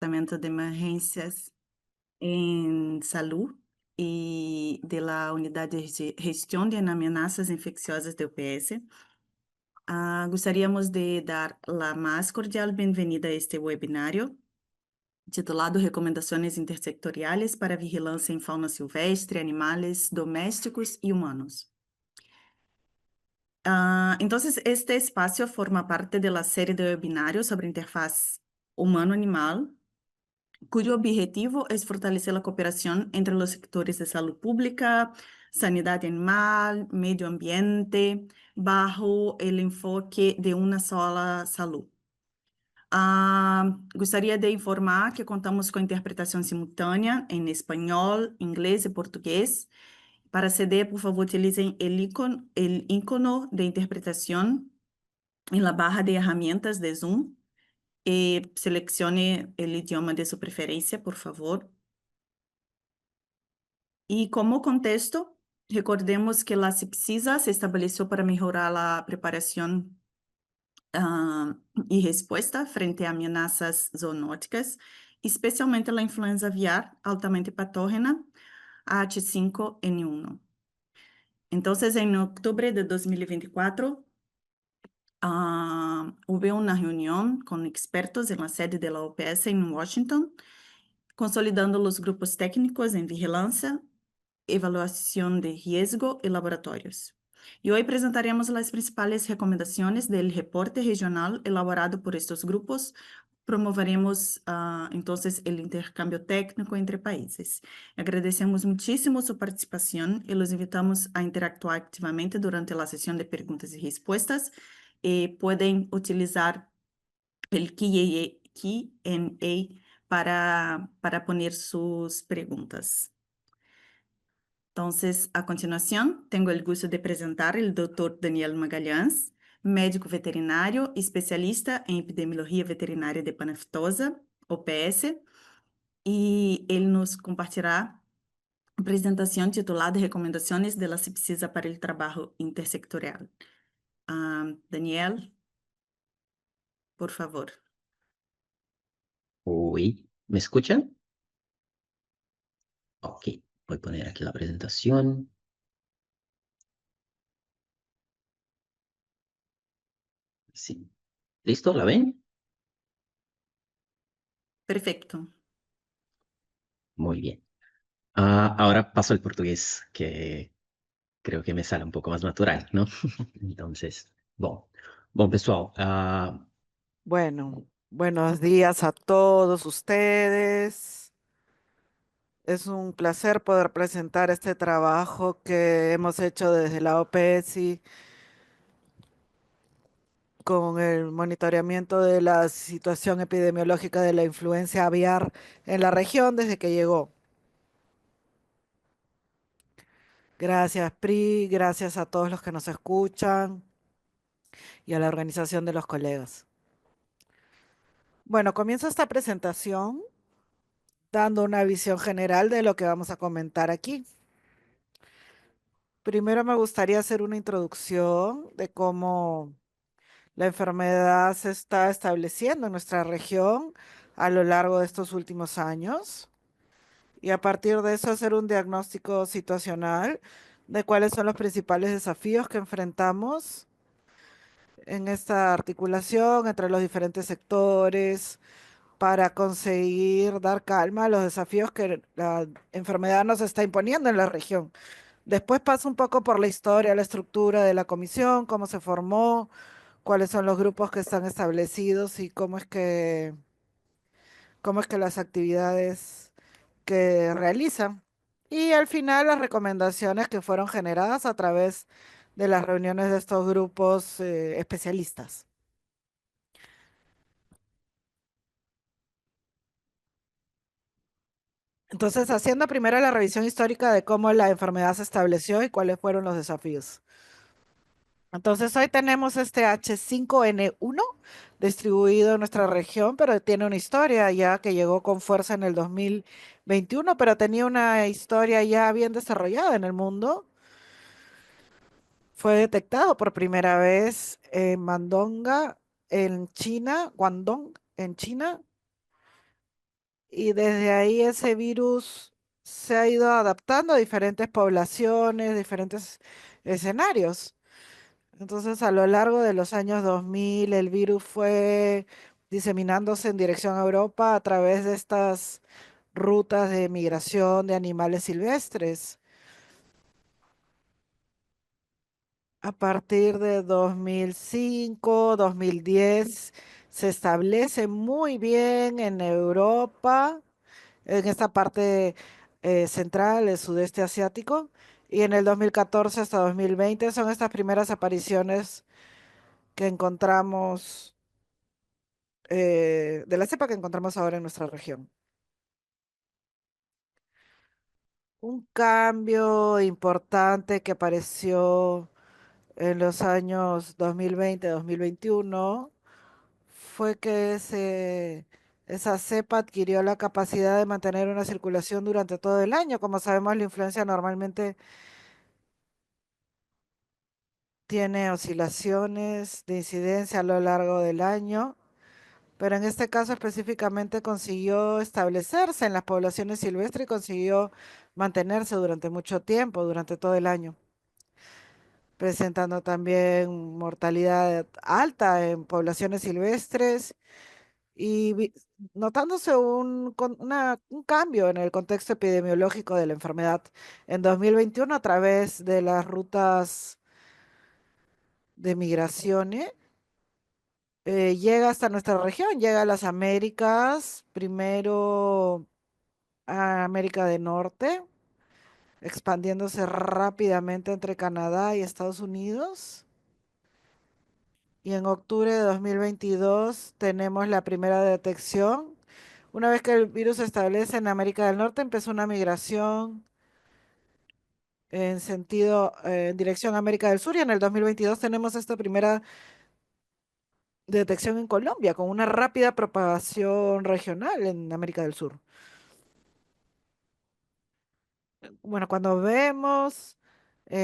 Departamento de Emergências em Salud e da Unidade de Gestão de Ameaças Infecciosas de UPS. Gostaríamos de dar a mais cordial bem-vinda a este webinário, titulado Recomendações Intersectoriais para Vigilância em Fauna Silvestre, Animales Domésticos e Humanos. Entonces, este espacio forma parte de la serie de webinarios sobre interfaz humano-animal, cuyo objetivo es fortalecer la cooperación entre los sectores de salud pública, sanidad animal, medio ambiente, bajo el enfoque de una sola salud. Gostaria de informar que contamos com interpretação simultânea em espanhol, inglês e português. Para aceder, por favor, utilizem el ícono de interpretação em la barra de herramientas de Zoom e selecione o idioma de sua preferência, por favor. E como contexto, recordemos que a CIPSISA se estabeleceu para melhorar a preparação e resposta frente a ameaças zoonóticas, especialmente a influenza aviar altamente patógena H5N1. Então, em outubro de 2024, houve uma reunião com expertos na sede da OPS em Washington, consolidando os grupos técnicos em vigilância, avaliação de risco e laboratórios. E hoje apresentaremos as principais recomendações do reporte regional elaborado por estes grupos. Promoveremos, então, o intercâmbio técnico entre países. Agradecemos muitíssimo sua participação e os invitamos a interactuar ativamente durante a sessão de perguntas e respostas. E podem utilizar o Q&A para poner suas perguntas. Entonces, a continuación, tengo el gusto de presentar el doctor Daniel Magalhães, médico veterinário, especialista em epidemiologia veterinária de Panaftosa, OPS, e ele nos compartilhará a apresentação titulada Recomendações de la CIPSISA para el trabalho intersectorial. Daniel, por favor. Uy, ¿me escuchan? Ok, voy a poner aquí la presentación. Sí. ¿Listo? ¿La ven? Perfecto. Muy bien. Ahora paso al portugués, que creo que me sale un poco más natural, ¿no? Entonces, bom, pessoal, Bueno, buenos días a todos ustedes. Es un placer poder presentar este trabajo que hemos hecho desde la OPSI con el monitoreamiento de la situación epidemiológica de la influencia aviar en la región desde que llegó. Gracias, PRI, gracias a todos los que nos escuchan y a la organización de los colegas. Bueno, comienzo esta presentación dando una visión general de lo que vamos a comentar aquí. Primero me gustaría hacer una introducción de cómo la enfermedad se está estableciendo en nuestra región a lo largo de estos últimos años y a partir de eso hacer un diagnóstico situacional de cuáles son los principales desafíos que enfrentamos en esta articulación entre los diferentes sectores para conseguir dar calma a los desafíos que la enfermedad nos está imponiendo en la región. Después paso un poco por la historia, la estructura de la comisión, cómo se formó, cuáles son los grupos que están establecidos y cómo es que las actividades que realizan. Y al final las recomendaciones que fueron generadas a través de las reuniones de estos grupos especialistas. Entonces, haciendo primero la revisión histórica de cómo la enfermedad se estableció y cuáles fueron los desafíos. Entonces, hoy tenemos este H5N1 distribuido en nuestra región, pero tiene una historia ya que llegó con fuerza en el 2021, pero tenía una historia ya bien desarrollada en el mundo. Fue detectado por primera vez en Mandonga, en China, Guangdong, en China, y desde ahí ese virus se ha ido adaptando a diferentes poblaciones, diferentes escenarios. Entonces, a lo largo de los años 2000, el virus fue diseminándose en dirección a Europa a través de estas rutas de migración de animales silvestres. A partir de 2005, 2010, se establece muy bien en Europa, en esta parte central, el sudeste asiático, y en el 2014 hasta 2020 son estas primeras apariciones que encontramos, de la cepa que encontramos ahora en nuestra región. Un cambio importante que apareció en los años 2020-2021 fue que esa cepa adquirió la capacidad de mantener una circulación durante todo el año. Como sabemos, la influencia normalmente tiene oscilaciones de incidencia a lo largo del año, pero en este caso específicamente consiguió establecerse en las poblaciones silvestres y consiguió mantenerse durante mucho tiempo, durante todo el año, presentando también mortalidad alta en poblaciones silvestres y notándose un cambio en el contexto epidemiológico de la enfermedad en 2021 a través de las rutas de migraciones. Llega hasta nuestra región, llega a las Américas, primero a América del Norte, expandiéndose rápidamente entre Canadá y Estados Unidos. Y en octubre de 2022 tenemos la primera detección. Una vez que el virus se establece en América del Norte, empezó una migración en dirección a América del Sur, y en el 2022 tenemos esta primera detección en Colombia con una rápida propagación regional en América del Sur. Bueno, cuando vemos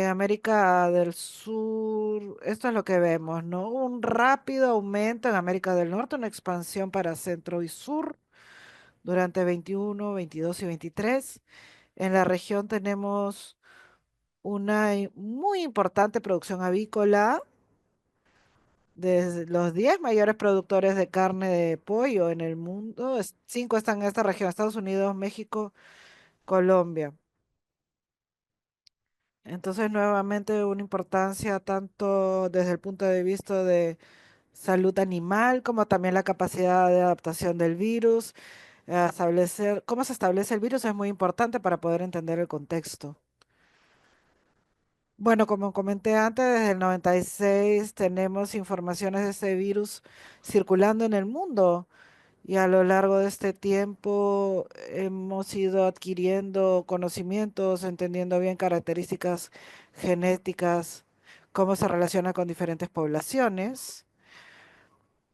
América del Sur, esto es lo que vemos, ¿no? Un rápido aumento en América del Norte, una expansión para centro y sur durante 21, 22 y 23. En la región tenemos una muy importante producción avícola. De los 10 mayores productores de carne de pollo en el mundo, 5 están en esta región: Estados Unidos, México, Colombia. Entonces, nuevamente, una importancia tanto desde el punto de vista de salud animal, como también la capacidad de adaptación del virus. Establecer cómo se establece el virus es muy importante para poder entender el contexto. Bueno, como comenté antes, desde el 96 tenemos informaciones de este virus circulando en el mundo, y a lo largo de este tiempo hemos ido adquiriendo conocimientos, entendiendo bien características genéticas, cómo se relaciona con diferentes poblaciones.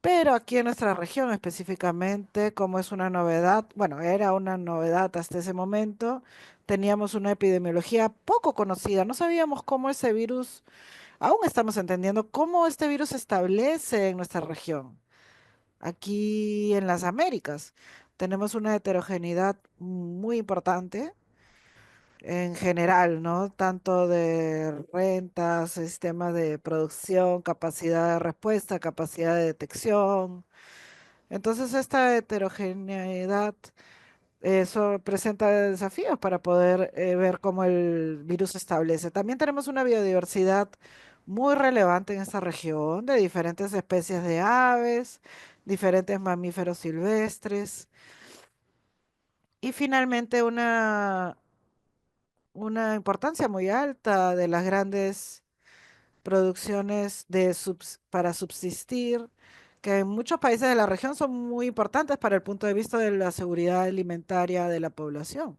Pero aquí en nuestra región específicamente, como es una novedad, bueno, era una novedad hasta ese momento, teníamos una epidemiología poco conocida. No sabíamos cómo ese virus, aún estamos entendiendo cómo este virus se establece en nuestra región. Aquí en las Américas tenemos una heterogeneidad muy importante en general, ¿no? Tanto de rentas, sistema de producción, capacidad de respuesta, capacidad de detección. Entonces, esta heterogeneidad, eso presenta desafíos para poder ver cómo el virus se establece. También tenemos una biodiversidad muy relevante en esta región, de diferentes especies de aves, diferentes mamíferos silvestres, y finalmente una importancia muy alta de las grandes producciones para subsistir, que en muchos países de la región son muy importantes para el punto de vista de la seguridad alimentaria de la población.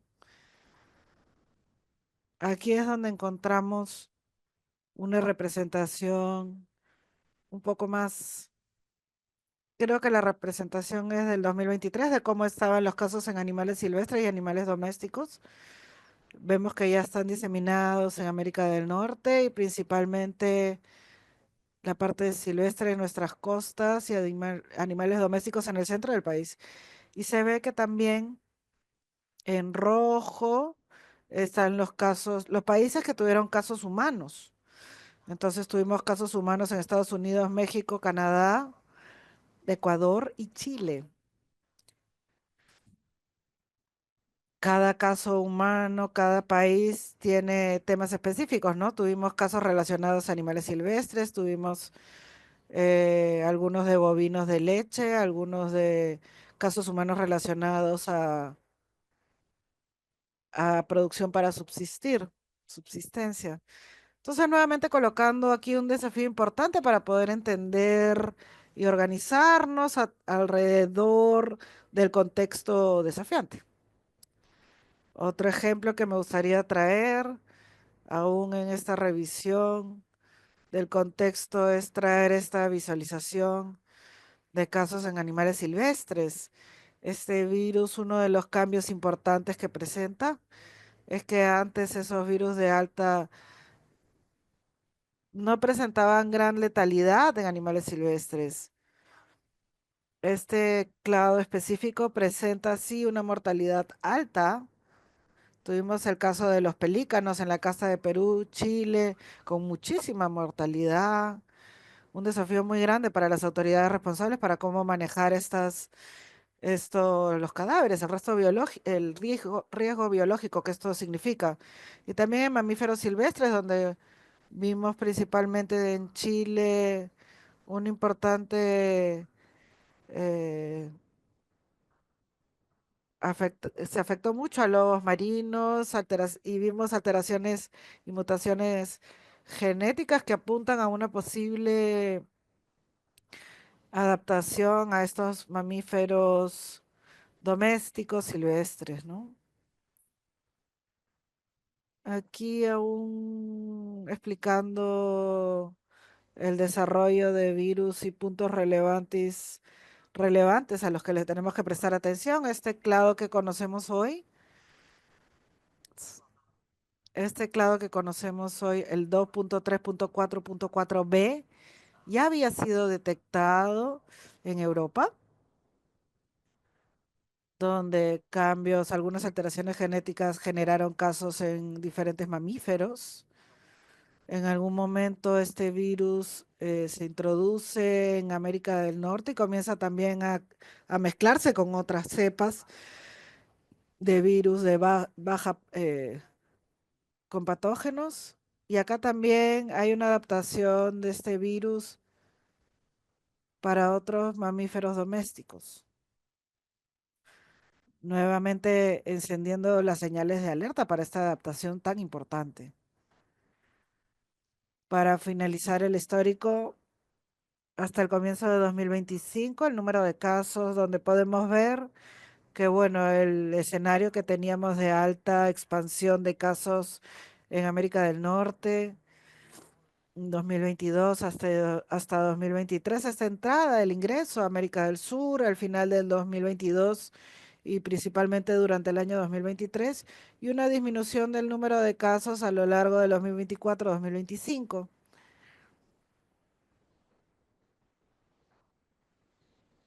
Aquí es donde encontramos una representación un poco más, creo que la representación es del 2023, de cómo estaban los casos en animales silvestres y animales domésticos. Vemos que ya están diseminados en América del Norte y principalmente la parte silvestre en nuestras costas y animales domésticos en el centro del país. Y se ve que también En rojo están los casos, los países que tuvieron casos humanos. Entonces tuvimos casos humanos en Estados Unidos, México, Canadá, Ecuador y Chile. Cada caso humano, cada país tiene temas específicos, ¿no? Tuvimos casos relacionados a animales silvestres, tuvimos algunos de bovinos de leche, algunos de casos humanos relacionados a producción para subsistencia. Entonces, nuevamente colocando aquí un desafío importante para poder entender y organizarnos alrededor del contexto desafiante. Otro ejemplo que me gustaría traer, aún en esta revisión del contexto, es traer esta visualización de casos en animales silvestres. Este virus, uno de los cambios importantes que presenta es que antes esos virus de alta no presentaban gran letalidad en animales silvestres. Este clado específico presenta sí una mortalidad alta. Tuvimos el caso de los pelícanos en la costa de Perú, Chile, con muchísima mortalidad. Un desafío muy grande para las autoridades responsables para cómo manejar los cadáveres, el resto biológico, el riesgo biológico que esto significa. Y también en mamíferos silvestres, donde vimos principalmente en Chile un importante eh, se afectó mucho a lobos marinos y vimos alteraciones y mutaciones genéticas que apuntan a una posible adaptación a estos mamíferos domésticos silvestres, ¿no? Aquí aún explicando el desarrollo de virus y puntos relevantes a los que le tenemos que prestar atención. Este clado que conocemos hoy, el 2.3.4.4b, ya había sido detectado en Europa, donde algunas alteraciones genéticas generaron casos en diferentes mamíferos. En algún momento este virus se introduce en América del Norte y comienza también a mezclarse con otras cepas de virus de baja con patógenos. Y acá también hay una adaptación de este virus para otros mamíferos domésticos. Nuevamente encendiendo las señales de alerta para esta adaptación tan importante. Para finalizar el histórico, hasta el comienzo de 2025, el número de casos donde podemos ver que, bueno, el escenario que teníamos de alta expansión de casos en América del Norte, 2022 hasta 2023, esta entrada, el ingreso a América del Sur al final del 2022 y principalmente durante el año 2023, y una disminución del número de casos a lo largo del 2024-2025.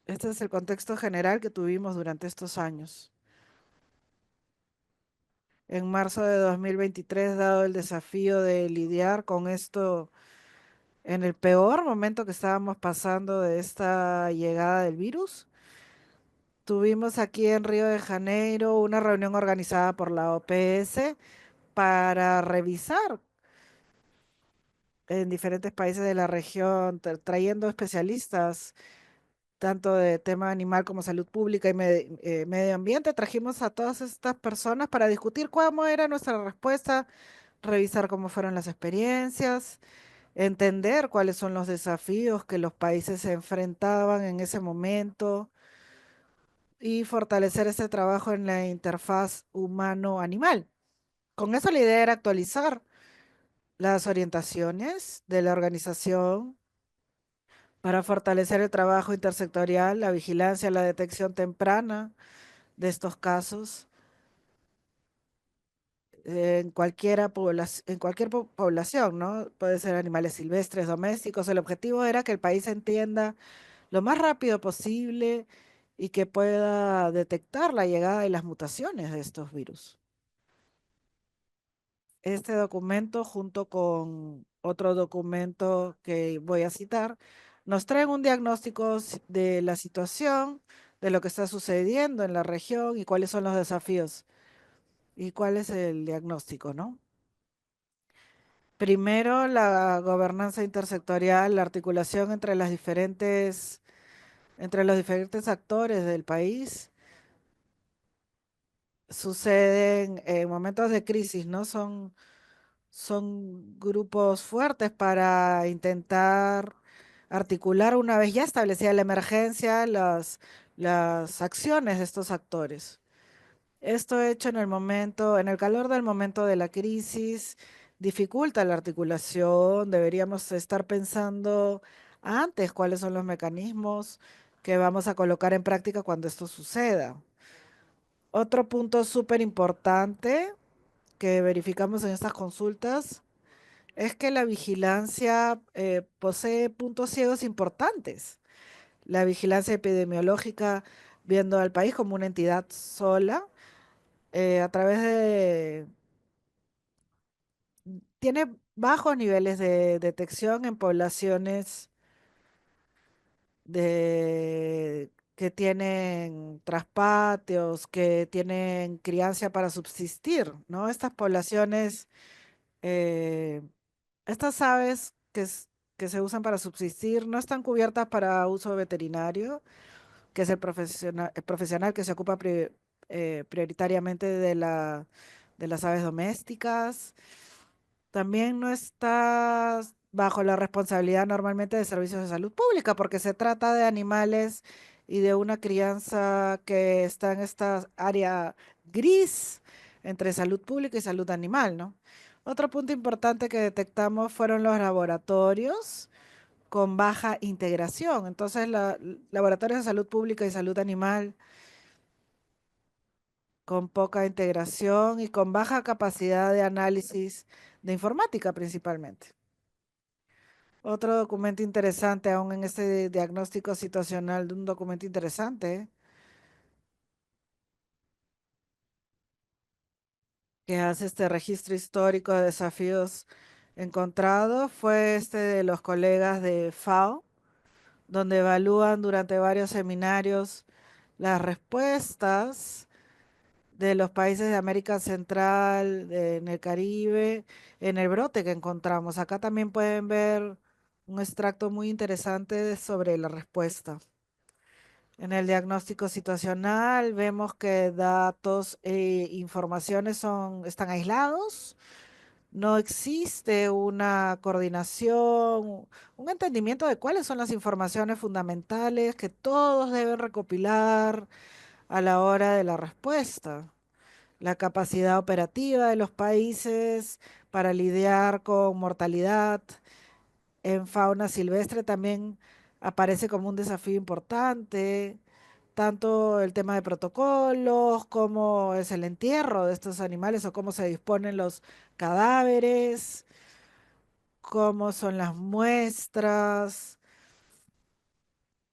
Este es el contexto general que tuvimos durante estos años. En marzo de 2023, dado el desafío de lidiar con esto en el peor momento que estábamos pasando de esta llegada del virus, tuvimos aquí en Río de Janeiro una reunión organizada por la OPS para revisar en diferentes países de la región, trayendo especialistas tanto de tema animal como salud pública y medio ambiente. Trajimos a todas estas personas para discutir cómo era nuestra respuesta, revisar cómo fueron las experiencias, entender cuáles son los desafíos que los países se enfrentaban en ese momento y fortalecer ese trabajo en la interfaz humano-animal. Con eso la idea era actualizar las orientaciones de la organización para fortalecer el trabajo intersectorial, la vigilancia, la detección temprana de estos casos en cualquier población, ¿no? Puede ser animales silvestres, domésticos. El objetivo era que el país entienda lo más rápido posible y que pueda detectar la llegada y las mutaciones de estos virus. Este documento, junto con otro documento que voy a citar, nos trae un diagnóstico de la situación, de lo que está sucediendo en la región y cuáles son los desafíos y cuál es el diagnóstico, ¿no? Primero, la gobernanza intersectorial, la articulación entre los diferentes actores del país suceden en momentos de crisis, ¿no? Son grupos fuertes para intentar articular, una vez ya establecida la emergencia, las acciones de estos actores. Esto hecho en el calor del momento de la crisis, dificulta la articulación. Deberíamos estar pensando antes cuáles son los mecanismos que vamos a colocar en práctica cuando esto suceda. Otro punto súper importante que verificamos en estas consultas es que la vigilancia posee puntos ciegos importantes. La vigilancia epidemiológica, viendo al país como una entidad sola, a través de... Tiene bajos niveles de detección en poblaciones que tienen traspatios, que tienen crianza para subsistir, ¿no? Estas poblaciones, eh, estas aves que se usan para subsistir no están cubiertas para uso veterinario, que es el profesional que se ocupa prioritariamente de las aves domésticas. También no está bajo la responsabilidad normalmente de servicios de salud pública, porque se trata de animales y de una crianza que está en esta área gris entre salud pública y salud animal, ¿no? Otro punto importante que detectamos fueron los laboratorios con baja integración. Entonces, laboratorios de salud pública y salud animal con poca integración y con baja capacidad de análisis de informática principalmente. Otro documento interesante, aún en este diagnóstico situacional, de un documento interesante que hace este registro histórico de desafíos encontrados, fue este de los colegas de FAO, donde evalúan durante varios seminarios las respuestas de los países de América Central, en el Caribe, en el brote que encontramos. Acá también pueden ver un extracto muy interesante sobre la respuesta. En el diagnóstico situacional vemos que datos e informaciones están aislados, no existe una coordinación, un entendimiento de cuáles son las informaciones fundamentales que todos deben recopilar a la hora de la respuesta. La capacidad operativa de los países para lidiar con mortalidad en fauna silvestre también aparece como un desafío importante, tanto el tema de protocolos, cómo es el entierro de estos animales o cómo se disponen los cadáveres, cómo son las muestras.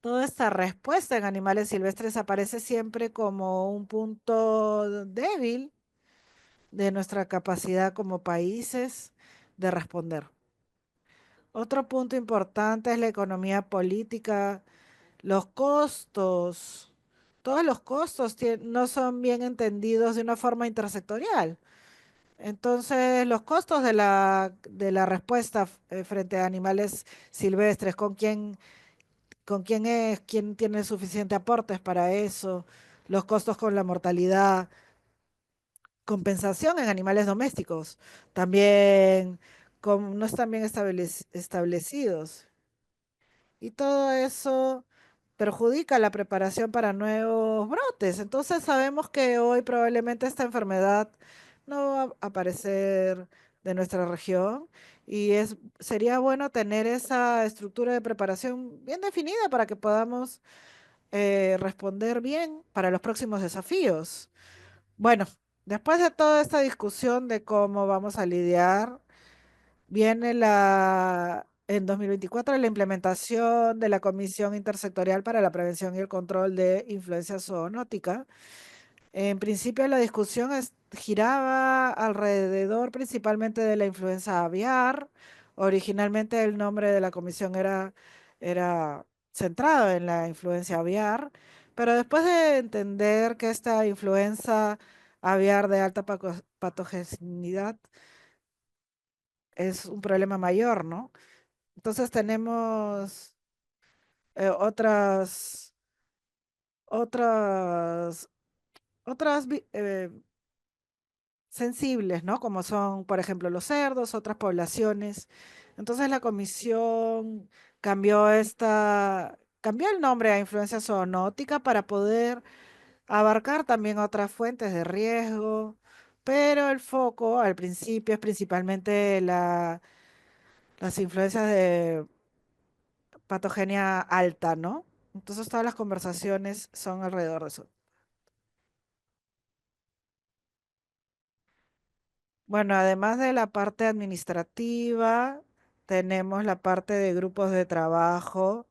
Toda esta respuesta en animales silvestres aparece siempre como un punto débil de nuestra capacidad como países de responder. Otro punto importante es la economía política, los costos. Todos los costos no son bien entendidos de una forma intersectorial. Entonces, los costos de la respuesta frente a animales silvestres, quién tiene suficiente aportes para eso, los costos con la mortalidad, compensación en animales domésticos, también no están bien establecidos. Y todo eso perjudica la preparación para nuevos brotes. Entonces sabemos que hoy probablemente esta enfermedad no va a aparecer de nuestra región y sería bueno tener esa estructura de preparación bien definida para que podamos responder bien para los próximos desafíos. Bueno, después de toda esta discusión de cómo vamos a lidiar, viene en 2024 la implementación de la Comisión Intersectorial para la Prevención y el Control de Influencia Zoonótica. En principio la discusión giraba alrededor principalmente de la influenza aviar. Originalmente el nombre de la comisión era centrado en la influencia aviar, pero después de entender que esta influenza aviar de alta patogeneidad es un problema mayor, ¿no? Entonces tenemos otras, otras, otras sensibles, ¿no? Como son, por ejemplo, los cerdos, otras poblaciones. Entonces la comisión cambió el nombre a influencia zoonótica para poder abarcar también otras fuentes de riesgo, pero el foco al principio es principalmente las influencias de patogenia alta, ¿no? Entonces todas las conversaciones son alrededor de eso. Bueno, además de la parte administrativa, tenemos la parte de grupos de trabajo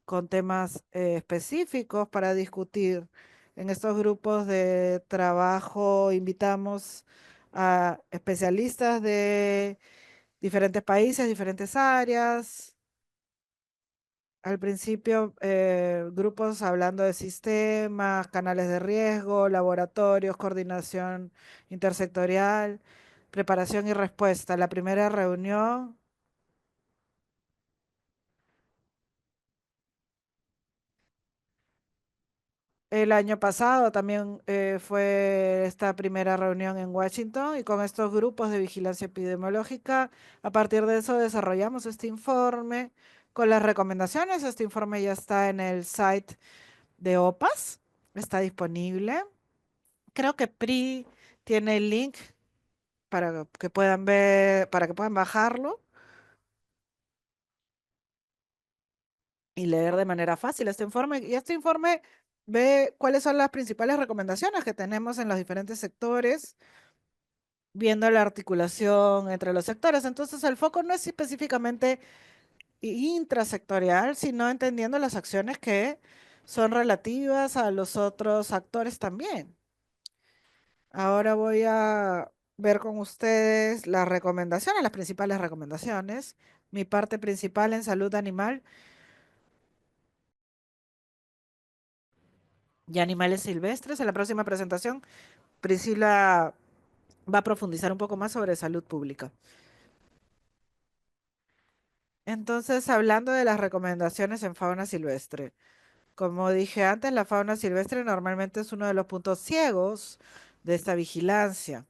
con temas específicos para discutir. En estos grupos de trabajo invitamos a especialistas de diferentes países, diferentes áreas. Al principio, grupos hablando de sistemas, canales de riesgo, laboratorios, coordinación intersectorial, preparación y respuesta. La primera reunión, el año pasado también fue esta primera reunión en Washington y con estos grupos de vigilancia epidemiológica, a partir de eso desarrollamos este informe con las recomendaciones. Este informe ya está en el site de OPAS, está disponible. Creo que PRI tiene el link para que puedan ver, para que puedan bajarlo y leer de manera fácil este informe. Y este informe ve cuáles son las principales recomendaciones que tenemos en los diferentes sectores, viendo la articulación entre los sectores. Entonces, el foco no es específicamente intrasectorial, sino entendiendo las acciones que son relativas a los otros actores también. Ahora voy a ver con ustedes las recomendaciones, las principales recomendaciones. Mi parte principal en salud animal y animales silvestres. En la próxima presentación, Priscila va a profundizar un poco más sobre salud pública. Entonces, hablando de las recomendaciones en fauna silvestre. Como dije antes, la fauna silvestre normalmente es uno de los puntos ciegos de esta vigilancia.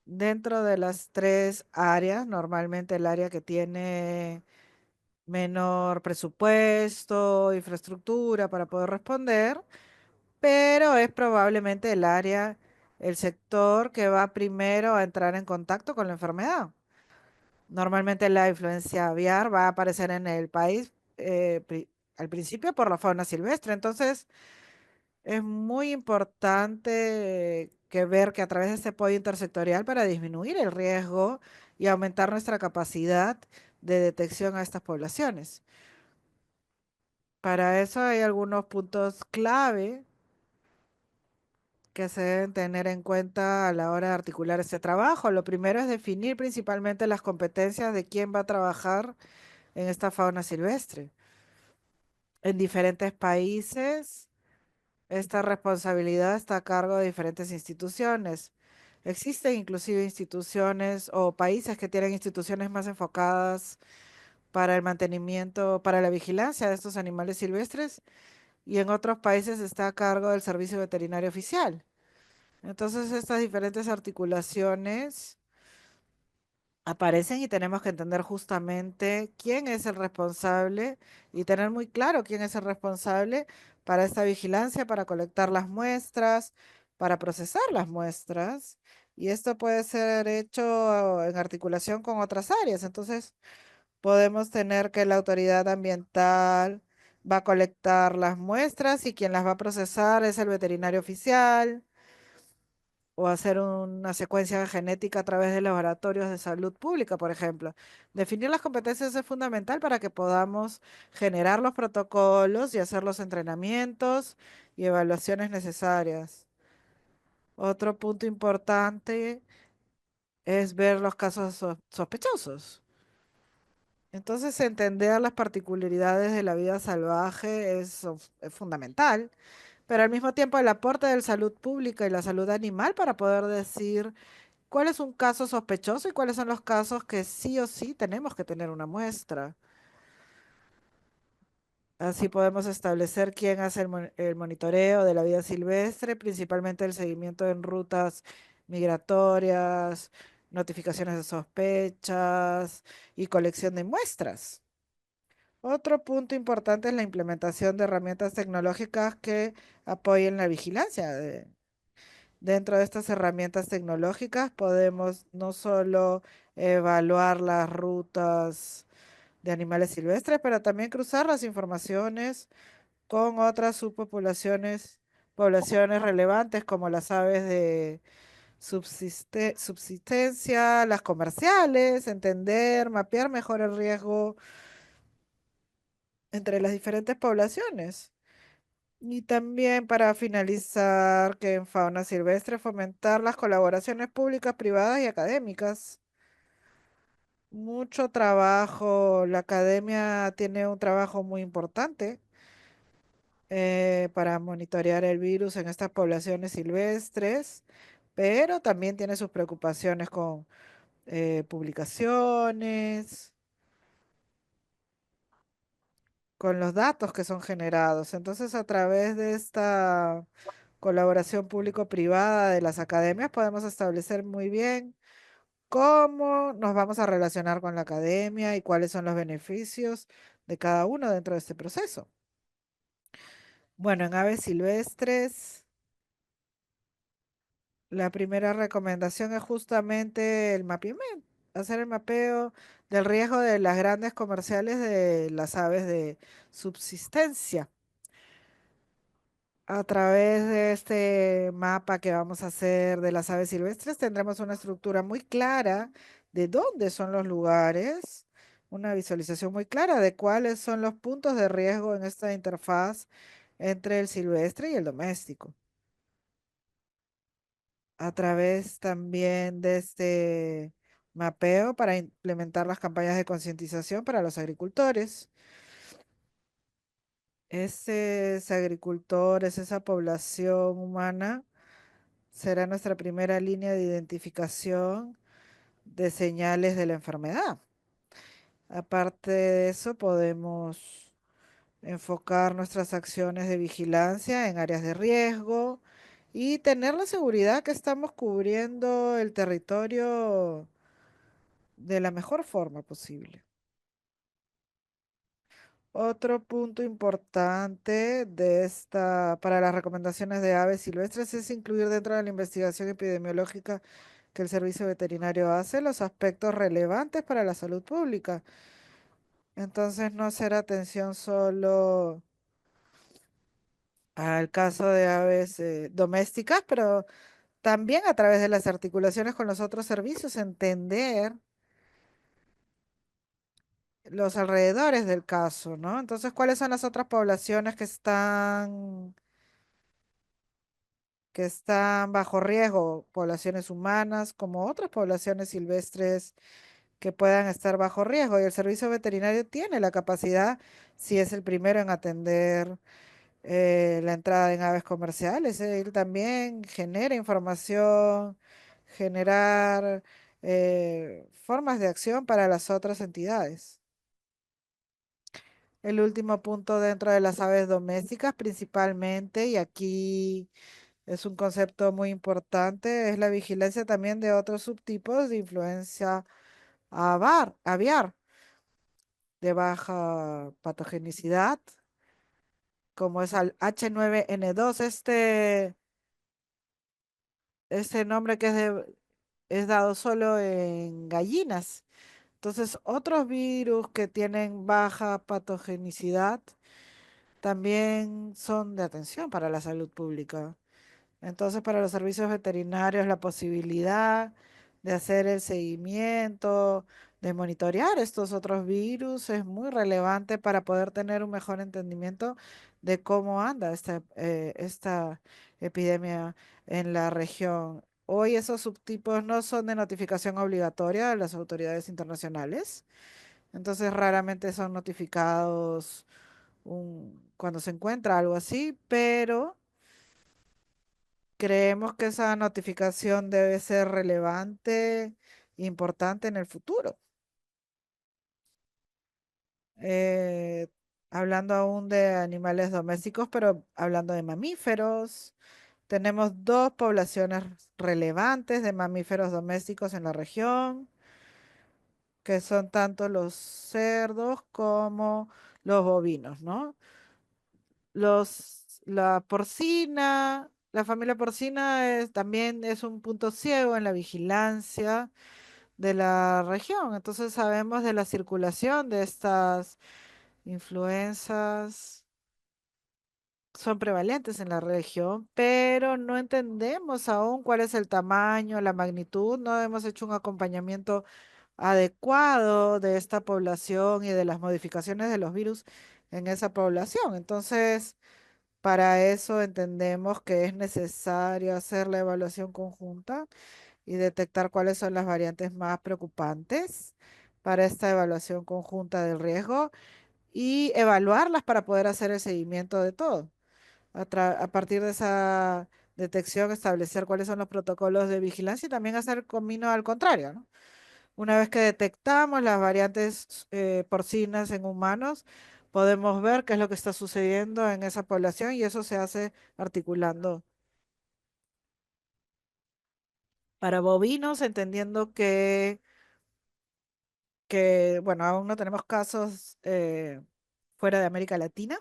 Dentro de las tres áreas, normalmente el área que tiene menor presupuesto, infraestructura para poder responder, pero es probablemente el sector que va primero a entrar en contacto con la enfermedad. Normalmente la influencia aviar va a aparecer en el país al principio por la fauna silvestre, entonces es muy importante que ver que a través de este apoyo intersectorial para disminuir el riesgo y aumentar nuestra capacidad de detección a estas poblaciones. Para eso hay algunos puntos clave que se deben tener en cuenta a la hora de articular este trabajo. Lo primero es definir principalmente las competencias de quién va a trabajar en esta fauna silvestre. En diferentes países, esta responsabilidad está a cargo de diferentes instituciones. Existen inclusive instituciones o países que tienen instituciones más enfocadas para el mantenimiento, para la vigilancia de estos animales silvestres, y en otros países está a cargo del servicio veterinario oficial. Entonces, estas diferentes articulaciones aparecen y tenemos que entender justamente quién es el responsable y tener muy claro quién es el responsable para esta vigilancia, para colectar las muestras, para procesar las muestras. Y esto puede ser hecho en articulación con otras áreas. Entonces, podemos tener que la autoridad ambiental va a colectar las muestras y quien las va a procesar es el veterinario oficial o hacer una secuencia genética a través de laboratorios de salud pública, por ejemplo. Definir las competencias es fundamental para que podamos generar los protocolos y hacer los entrenamientos y evaluaciones necesarias. Otro punto importante es ver los casos sospechosos. Entonces, entender las particularidades de la vida salvaje es fundamental, pero al mismo tiempo el aporte de la salud pública y la salud animal para poder decir cuál es un caso sospechoso y cuáles son los casos que sí o sí tenemos que tener una muestra. Así podemos establecer quién hace el monitoreo de la vida silvestre, principalmente el seguimiento en rutas migratorias, notificaciones de sospechas y colección de muestras. Otro punto importante es la implementación de herramientas tecnológicas que apoyen la vigilancia. Dentro de estas herramientas tecnológicas podemos no solo evaluar las rutas de animales silvestres, pero también cruzar las informaciones con otras poblaciones relevantes como las aves de subsistencia, las comerciales, entender, mapear mejor el riesgo entre las diferentes poblaciones. Y también para finalizar, que en fauna silvestre fomentar las colaboraciones públicas, privadas y académicas. Mucho trabajo, la academia tiene un trabajo muy importante para monitorear el virus en estas poblaciones silvestres, pero también tiene sus preocupaciones con publicaciones, con los datos que son generados. Entonces, a través de esta colaboración público-privada de las academias, podemos establecer muy bien cómo nos vamos a relacionar con la academia y cuáles son los beneficios de cada uno dentro de este proceso. Bueno, en aves silvestres, la primera recomendación es justamente el mapeamiento, hacer el mapeo del riesgo de las grandes comerciales de las aves de subsistencia. A través de este mapa que vamos a hacer de las aves silvestres, tendremos una estructura muy clara de dónde son los lugares, una visualización muy clara de cuáles son los puntos de riesgo en esta interfaz entre el silvestre y el doméstico. A través también de este mapeo para implementar las campañas de concientización para los agricultores. Esos agricultores, esa población humana, será nuestra primera línea de identificación de señales de la enfermedad. Aparte de eso, podemos enfocar nuestras acciones de vigilancia en áreas de riesgo y tener la seguridad que estamos cubriendo el territorio de la mejor forma posible. Otro punto importante para las recomendaciones de aves silvestres es incluir dentro de la investigación epidemiológica que el servicio veterinario hace los aspectos relevantes para la salud pública. Entonces, no hacer atención solo al caso de aves domésticas, pero también a través de las articulaciones con los otros servicios, entender los alrededores del caso, ¿no? Entonces, ¿cuáles son las otras poblaciones que están bajo riesgo? Poblaciones humanas, como otras poblaciones silvestres que puedan estar bajo riesgo. Y el servicio veterinario tiene la capacidad, si es el primero en atender la entrada en aves comerciales, él también genera información, generar formas de acción para las otras entidades. El último punto dentro de las aves domésticas principalmente, y aquí es un concepto muy importante, es la vigilancia también de otros subtipos de influencia aviar de baja patogenicidad, como es al H9N2, este nombre que es dado solo en gallinas. Entonces, otros virus que tienen baja patogenicidad también son de atención para la salud pública. Entonces, para los servicios veterinarios, la posibilidad de hacer el seguimiento, de monitorear estos otros virus es muy relevante para poder tener un mejor entendimiento de cómo anda esta epidemia en la región. Hoy esos subtipos no son de notificación obligatoria de las autoridades internacionales, entonces raramente son notificados cuando se encuentra algo así, pero creemos que esa notificación debe ser relevante, importante en el futuro. Eh, Hablando aún de animales domésticos, pero hablando de mamíferos, tenemos dos poblaciones relevantes de mamíferos domésticos en la región, que son tanto los cerdos como los bovinos, ¿no? La porcina, la familia porcina también es un punto ciego en la vigilancia de la región. Entonces sabemos de la circulación de estas influencias, son prevalentes en la región, pero no entendemos aún cuál es el tamaño, la magnitud. No hemos hecho un acompañamiento adecuado de esta población y de las modificaciones de los virus en esa población. Entonces, para eso entendemos que es necesario hacer la evaluación conjunta y detectar cuáles son las variantes más preocupantes para esta evaluación conjunta del riesgo y evaluarlas para poder hacer el seguimiento de todo. A partir de esa detección, establecer cuáles son los protocolos de vigilancia y también hacer camino al contrario, ¿no? Una vez que detectamos las variantes porcinas en humanos, podemos ver qué es lo que está sucediendo en esa población y eso se hace articulando para bovinos, entendiendo bueno, aún no tenemos casos fuera de América Latina,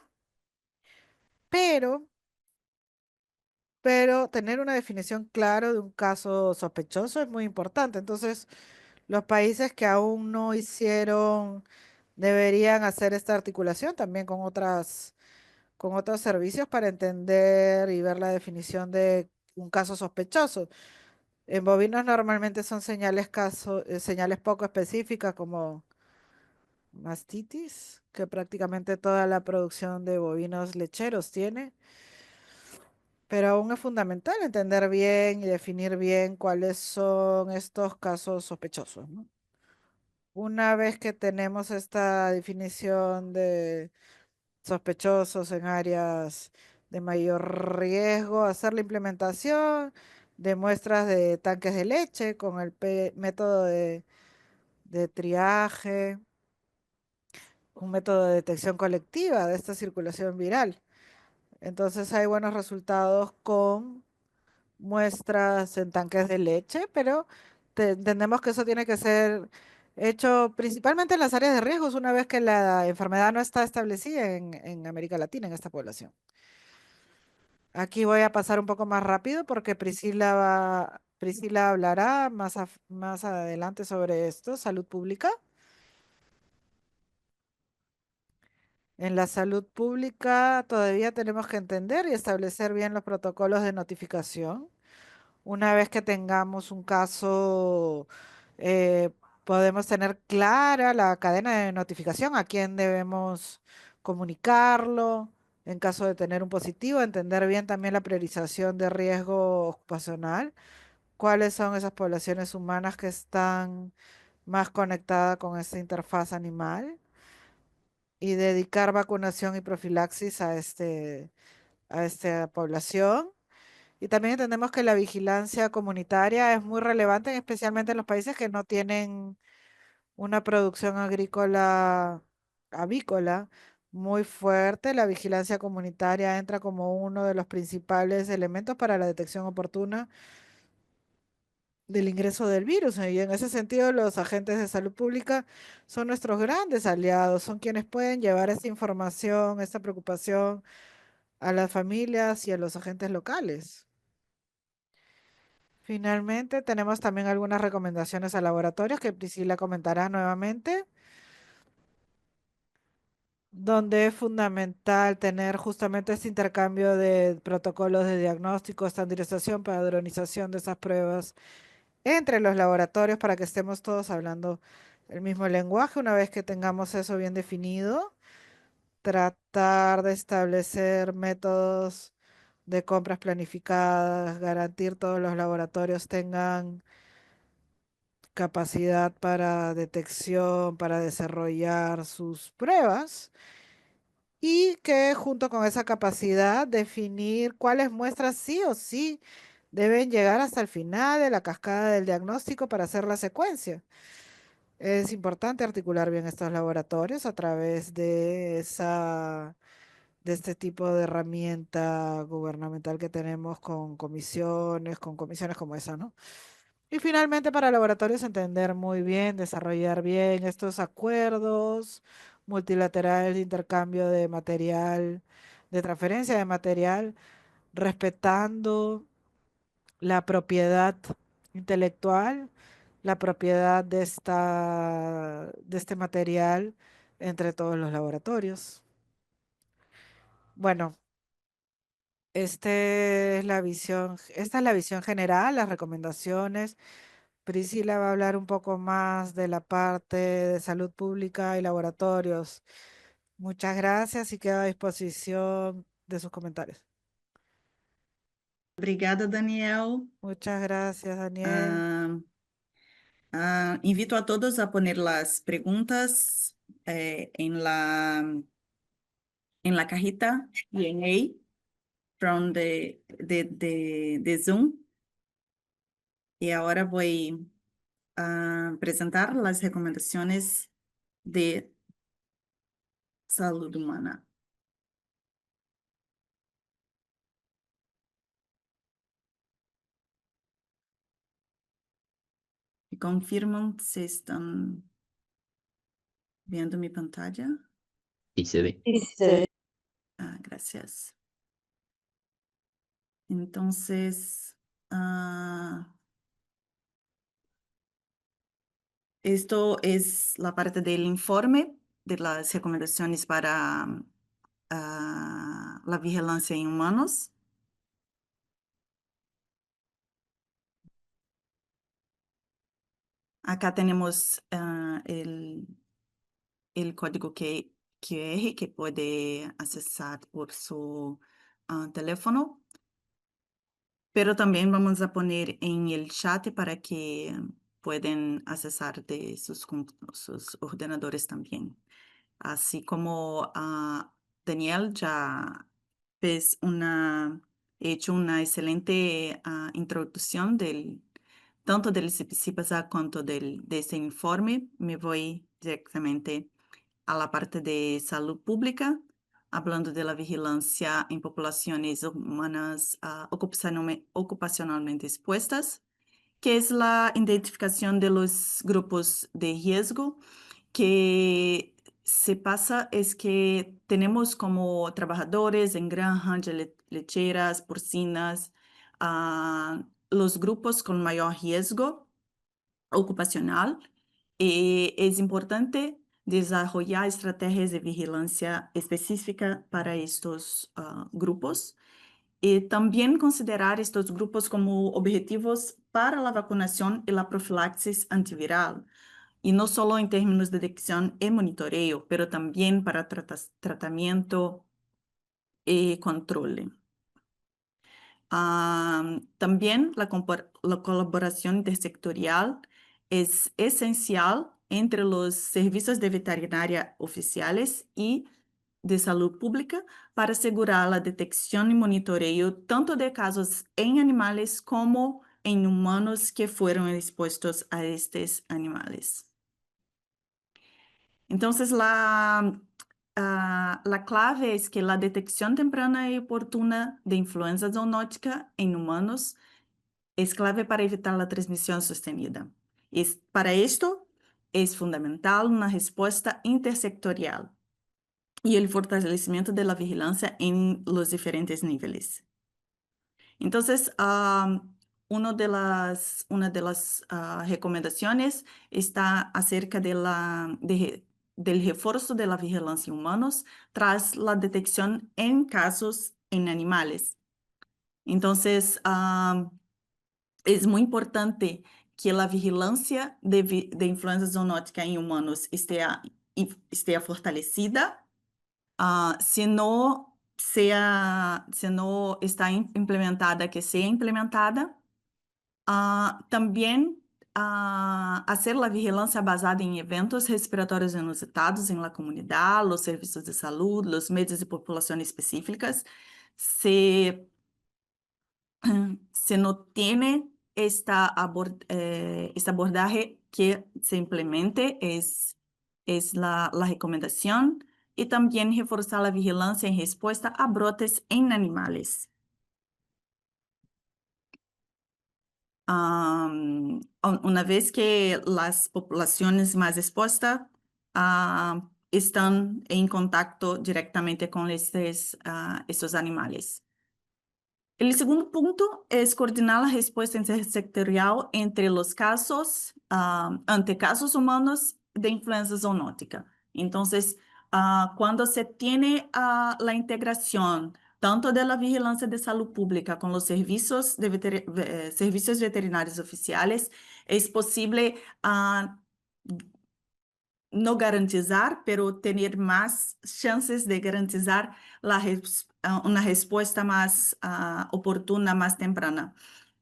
pero, pero tener una definición clara de un caso sospechoso es muy importante. Entonces, los países que aún no hicieron deberían hacer esta articulación también con otros servicios para entender y ver la definición de un caso sospechoso. En bovinos normalmente son señales poco específicas como mastitis, que prácticamente toda la producción de bovinos lecheros tiene, pero aún es fundamental entender bien y definir bien cuáles son estos casos sospechosos, ¿no? Una vez que tenemos esta definición de sospechosos en áreas de mayor riesgo, hacer la implementación de muestras de tanques de leche con el método de triaje, un método de detección colectiva de esta circulación viral. Entonces hay buenos resultados con muestras en tanques de leche, pero entendemos que eso tiene que ser hecho principalmente en las áreas de riesgos una vez que la enfermedad no está establecida en América Latina, en esta población. Aquí voy a pasar un poco más rápido porque Priscila hablará más adelante sobre esto, salud pública. En la salud pública todavía tenemos que entender y establecer bien los protocolos de notificación. Una vez que tengamos un caso, eh, podemos tener clara la cadena de notificación, a quién debemos comunicarlo. En caso de tener un positivo, entender bien también la priorización de riesgo ocupacional, cuáles son esas poblaciones humanas que están más conectadas con esta interfaz animal y dedicar vacunación y profilaxis a esta población. Y también entendemos que la vigilancia comunitaria es muy relevante, especialmente en los países que no tienen una producción agrícola, avícola muy fuerte. La vigilancia comunitaria entra como uno de los principales elementos para la detección oportuna del ingreso del virus. Y en ese sentido, los agentes de salud pública son nuestros grandes aliados, son quienes pueden llevar esta información, esta preocupación a las familias y a los agentes locales. Finalmente, tenemos también algunas recomendaciones a laboratorios que Priscila comentará nuevamente. donde es fundamental tener justamente este intercambio de protocolos de diagnóstico, estandarización, padronización de esas pruebas entre los laboratorios para que estemos todos hablando el mismo lenguaje. Una vez que tengamos eso bien definido, tratar de establecer métodos de compras planificadas, garantir todos los laboratorios tengan capacidad para detección, para desarrollar sus pruebas y que junto con esa capacidad definir cuáles muestras sí o sí deben llegar hasta el final de la cascada del diagnóstico para hacer la secuencia. Es importante articular bien estos laboratorios a través de este tipo de herramienta gubernamental que tenemos con comisiones como esa, ¿no? Y finalmente para laboratorios entender muy bien, desarrollar bien estos acuerdos multilaterales de intercambio de material, de transferencia de material, respetando la propiedad intelectual, la propiedad de este material entre todos los laboratorios. Bueno, esta es la visión general, las recomendaciones. Priscila va a hablar un poco más de la parte de salud pública y laboratorios. Muchas gracias y quedo a disposición de sus comentarios. Obrigada, Daniel. Muchas gracias, Daniel. Ah, invito a todos a poner las preguntas en la cajita Q&A from de Zoom. Y ahora voy a presentar las recomendaciones de salud humana. ¿Me confirman si están viendo mi pantalla? Y se ve. Gracias. Entonces, esto es la parte del informe de las recomendaciones para la vigilancia en humanos. Acá tenemos el código QR que puede accesar por su teléfono, pero también vamos a poner en el chat para que puedan accesar de sus ordenadores también. Así como Daniel ya hecho una excelente introducción tanto del CIPASA cuanto de este informe, me voy directamente a la parte de salud pública, hablando de la vigilancia en poblaciones humanas ocupacionalmente expuestas, que es la identificación de los grupos de riesgo, que se pasa es que tenemos como trabajadores en granjas, lecheras, porcinas, los grupos con mayor riesgo ocupacional. Es importante desarrollar estrategias de vigilancia específica para estos grupos y también considerar estos grupos como objetivos para la vacunación y la profilaxis antiviral, y no solo en términos de detección y monitoreo, pero también para tratamiento y control. También la colaboración intersectorial es esencial entre los servicios de veterinaria oficiales y de salud pública para asegurar la detección y monitoreo tanto de casos en animales como en humanos que fueron expuestos a estos animales. Entonces, la clave es que la detección temprana y oportuna de influenza zoonótica en humanos es clave para evitar la transmisión sostenida. Para esto, es fundamental una respuesta intersectorial y el fortalecimiento de la vigilancia en los diferentes niveles. Entonces, una de las recomendaciones está acerca de del refuerzo de la vigilancia en humanos tras la detección en casos en animales. Entonces, es muy importante que la vigilancia de influenza zoonótica en humanos esté fortalecida. Se no está implementada, que sea implementada. También hacer la vigilancia basada en eventos respiratorios inusitados en la comunidad, los servicios de salud, los medios de población específicas. Se no tiene este abordaje que se implemente, es la recomendación, y también reforzar la vigilancia en respuesta a brotes en animales. Una vez que las poblaciones más expuestas están en contacto directamente con estos animales. El segundo punto es coordinar la respuesta intersectorial entre los casos, ante casos humanos de influenza zoonótica. Entonces, cuando se tiene la integración tanto de la vigilancia de salud pública con los servicios, servicios veterinarios oficiales, es posible no garantizar, pero tener más chances de garantizar una respuesta más oportuna, más temprana.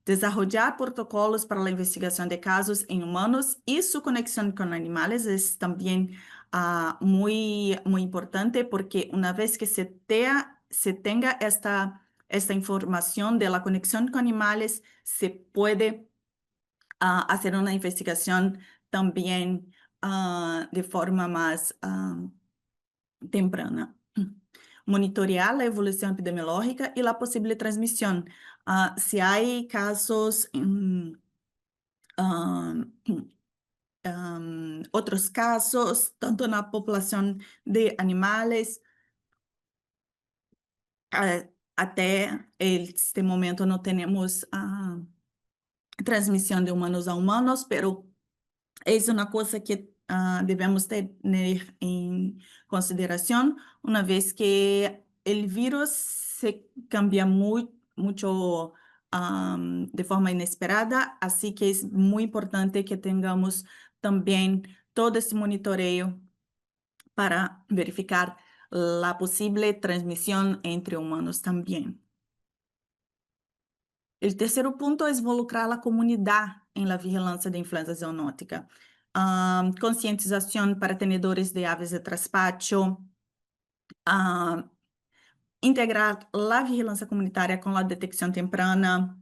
Desarrollar protocolos para la investigación de casos en humanos y su conexión con animales es también muy importante, porque una vez que se tenga esta información de la conexión con animales, se puede hacer una investigación también de forma más temprana. Monitorear la evolución epidemiológica y la posible transmisión. Si hay casos, otros casos, tanto en la población de animales, hasta este momento no tenemos transmisión de humanos a humanos, pero es una cosa que debemos tener en consideración una vez que el virus se cambia mucho de forma inesperada, así que es muy importante que tengamos también todo este monitoreo para verificar la posible transmisión entre humanos también. El tercer punto es involucrar a la comunidad en la vigilancia de influenza zoonótica. Concientización para tenedores de aves de traspacho, integrar la vigilancia comunitaria con la detección temprana,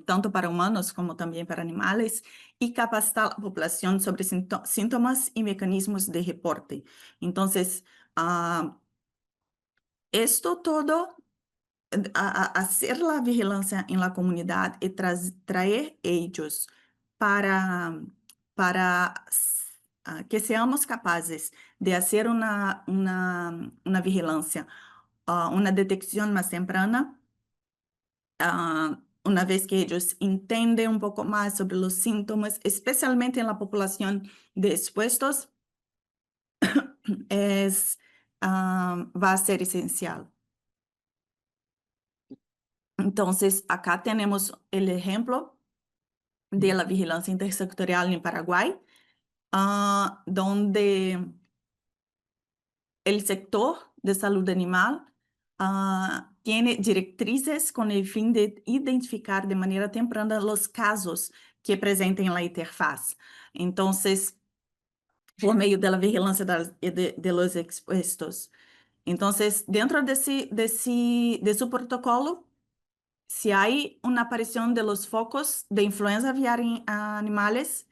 tanto para humanos como también para animales, y capacitar a la población sobre síntomas y mecanismos de reporte. Entonces, esto todo, hacer la vigilancia en la comunidad y traer ellos para que seamos capaces de hacer una vigilancia, una detección más temprana, una vez que ellos entienden un poco más sobre los síntomas, especialmente en la población de expuestos, va a ser esencial. Entonces, acá tenemos el ejemplo de la vigilancia intersectorial en Paraguay, donde el sector de salud animal tiene directrices con el fin de identificar de manera temprana los casos que presenten la interfaz. Entonces, por medio de la vigilancia de los expuestos. Entonces, dentro de su protocolo, si hay una aparición de los focos de influenza aviar en animales,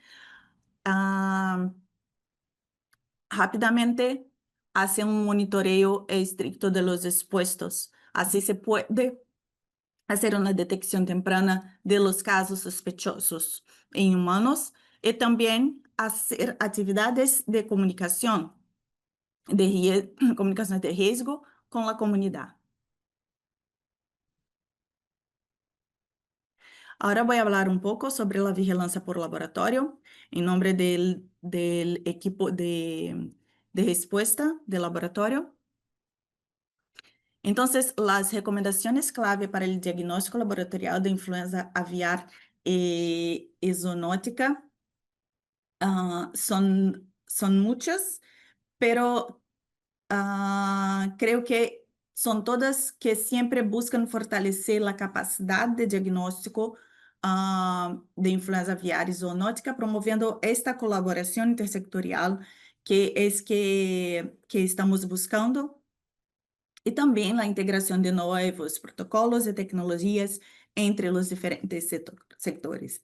rápidamente hace un monitoreo estricto de los expuestos. Así se puede hacer una detección temprana de los casos sospechosos en humanos y también hacer actividades de comunicación de riesgo con la comunidad. Ahora voy a hablar un poco sobre la vigilancia por laboratorio en nombre del equipo de respuesta del laboratorio. Entonces, las recomendaciones clave para el diagnóstico laboratorial de influenza aviar y zoonótica son muchas, pero creo que son todas que siempre buscan fortalecer la capacidad de diagnóstico de influenza aviar y zoonótica, promoviendo esta colaboración intersectorial que es que estamos buscando, y también la integración de nuevos protocolos y tecnologías entre los diferentes sectores.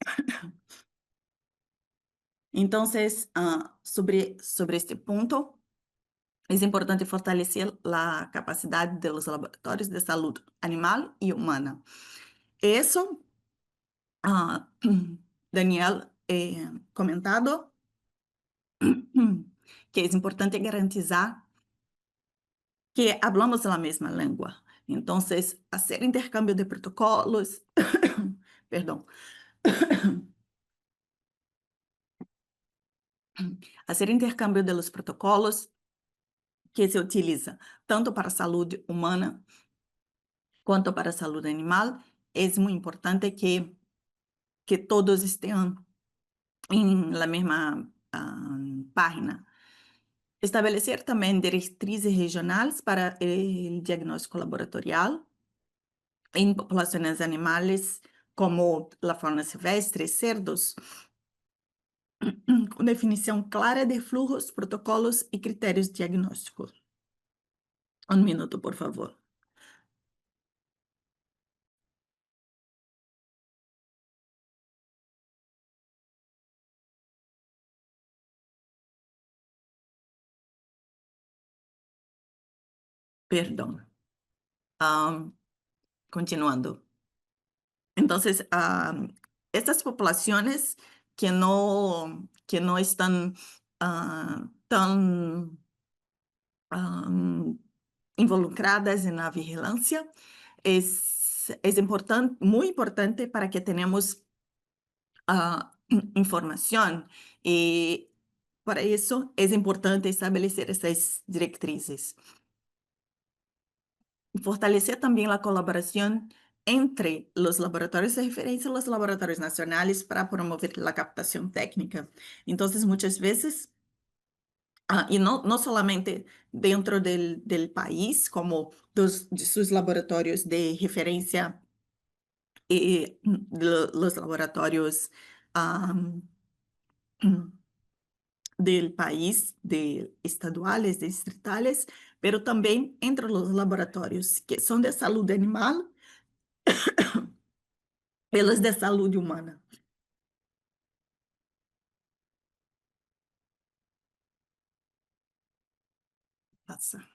Entonces, sobre este punto, es importante fortalecer la capacidad de los laboratorios de salud animal y humana. Eso, Daniel comentado, que es importante garantizar que hablamos la misma lengua. Entonces, hacer intercambio de protocolos, perdón, hacer intercambio de los protocolos que se utiliza tanto para salud humana quanto para salud animal, es muy importante que todos estén en la misma página. Estabelecer también directrices regionales para el diagnóstico laboratorial en populaciones animales como la fauna silvestre, cerdos, com definição clara de flujos, protocolos e critérios diagnósticos. Um minuto, por favor. Perdão. Continuando. Entonces, estas poblaciones que no están tan involucradas en la vigilancia, es muy importante para que tenemos información, y para eso es importante establecer estas directrices. Fortalecer también la colaboración entre los laboratorios de referencia y los laboratorios nacionales para promover la captación técnica. Entonces, muchas veces, y no solamente dentro del país, como de sus laboratorios de referencia y los laboratorios del país, de estaduales, de distritales, pero también entre los laboratorios que son de salud animal y los de salud humana. Pasa.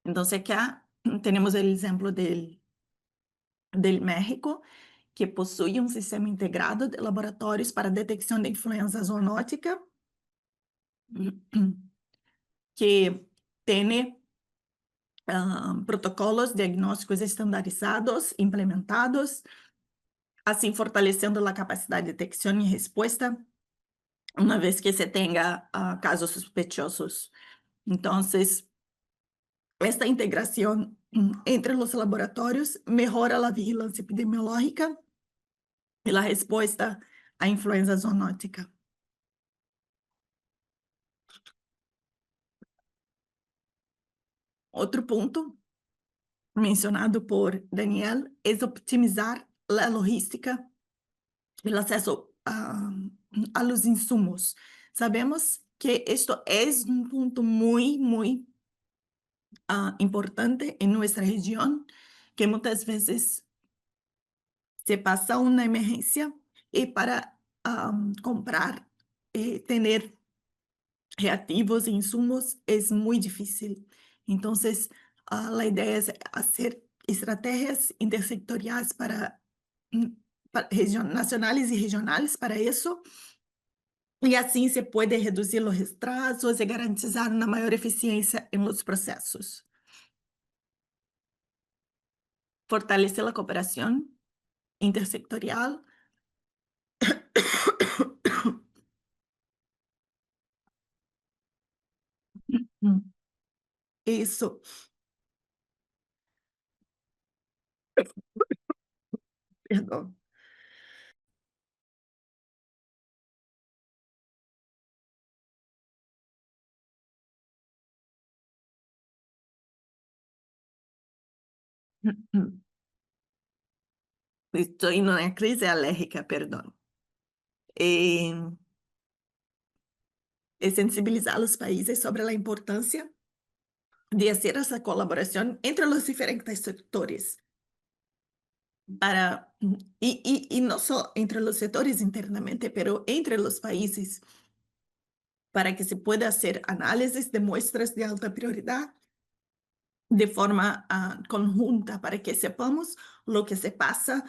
Entonces acá tenemos el ejemplo del México, que possui um sistema integrado de laboratórios para detecção de influenza zoonótica, que tem protocolos diagnósticos estandarizados implementados, assim fortalecendo a capacidade de detecção e resposta, uma vez que se tenha casos sospechosos. Então, esta integração entre os laboratórios melhora a vigilância epidemiológica e a resposta à influenza zoonótica. Outro ponto mencionado por Daniel é optimizar a logística e o acesso a los insumos. Sabemos que isto é um ponto muito importante em nossa região, que muitas vezes se passa uma emergência e para comprar e ter reativos e insumos é muito difícil. Então, a ideia é fazer estratégias intersectoriais para nacionais e regionais para isso, e assim se pode reduzir os retrasos e garantizar uma maior eficiência em los processos. fortalece la cooperación intersectorial, eso, perdón. Estoy en una crisis alérgica, perdón. Eh, es sensibilizar a los países sobre la importancia de hacer esa colaboración entre los diferentes sectores para, y no solo entre los sectores internamente, pero entre los países, para que se pueda hacer análisis de muestras de alta prioridad de forma conjunta, para que sepamos lo que se pasa,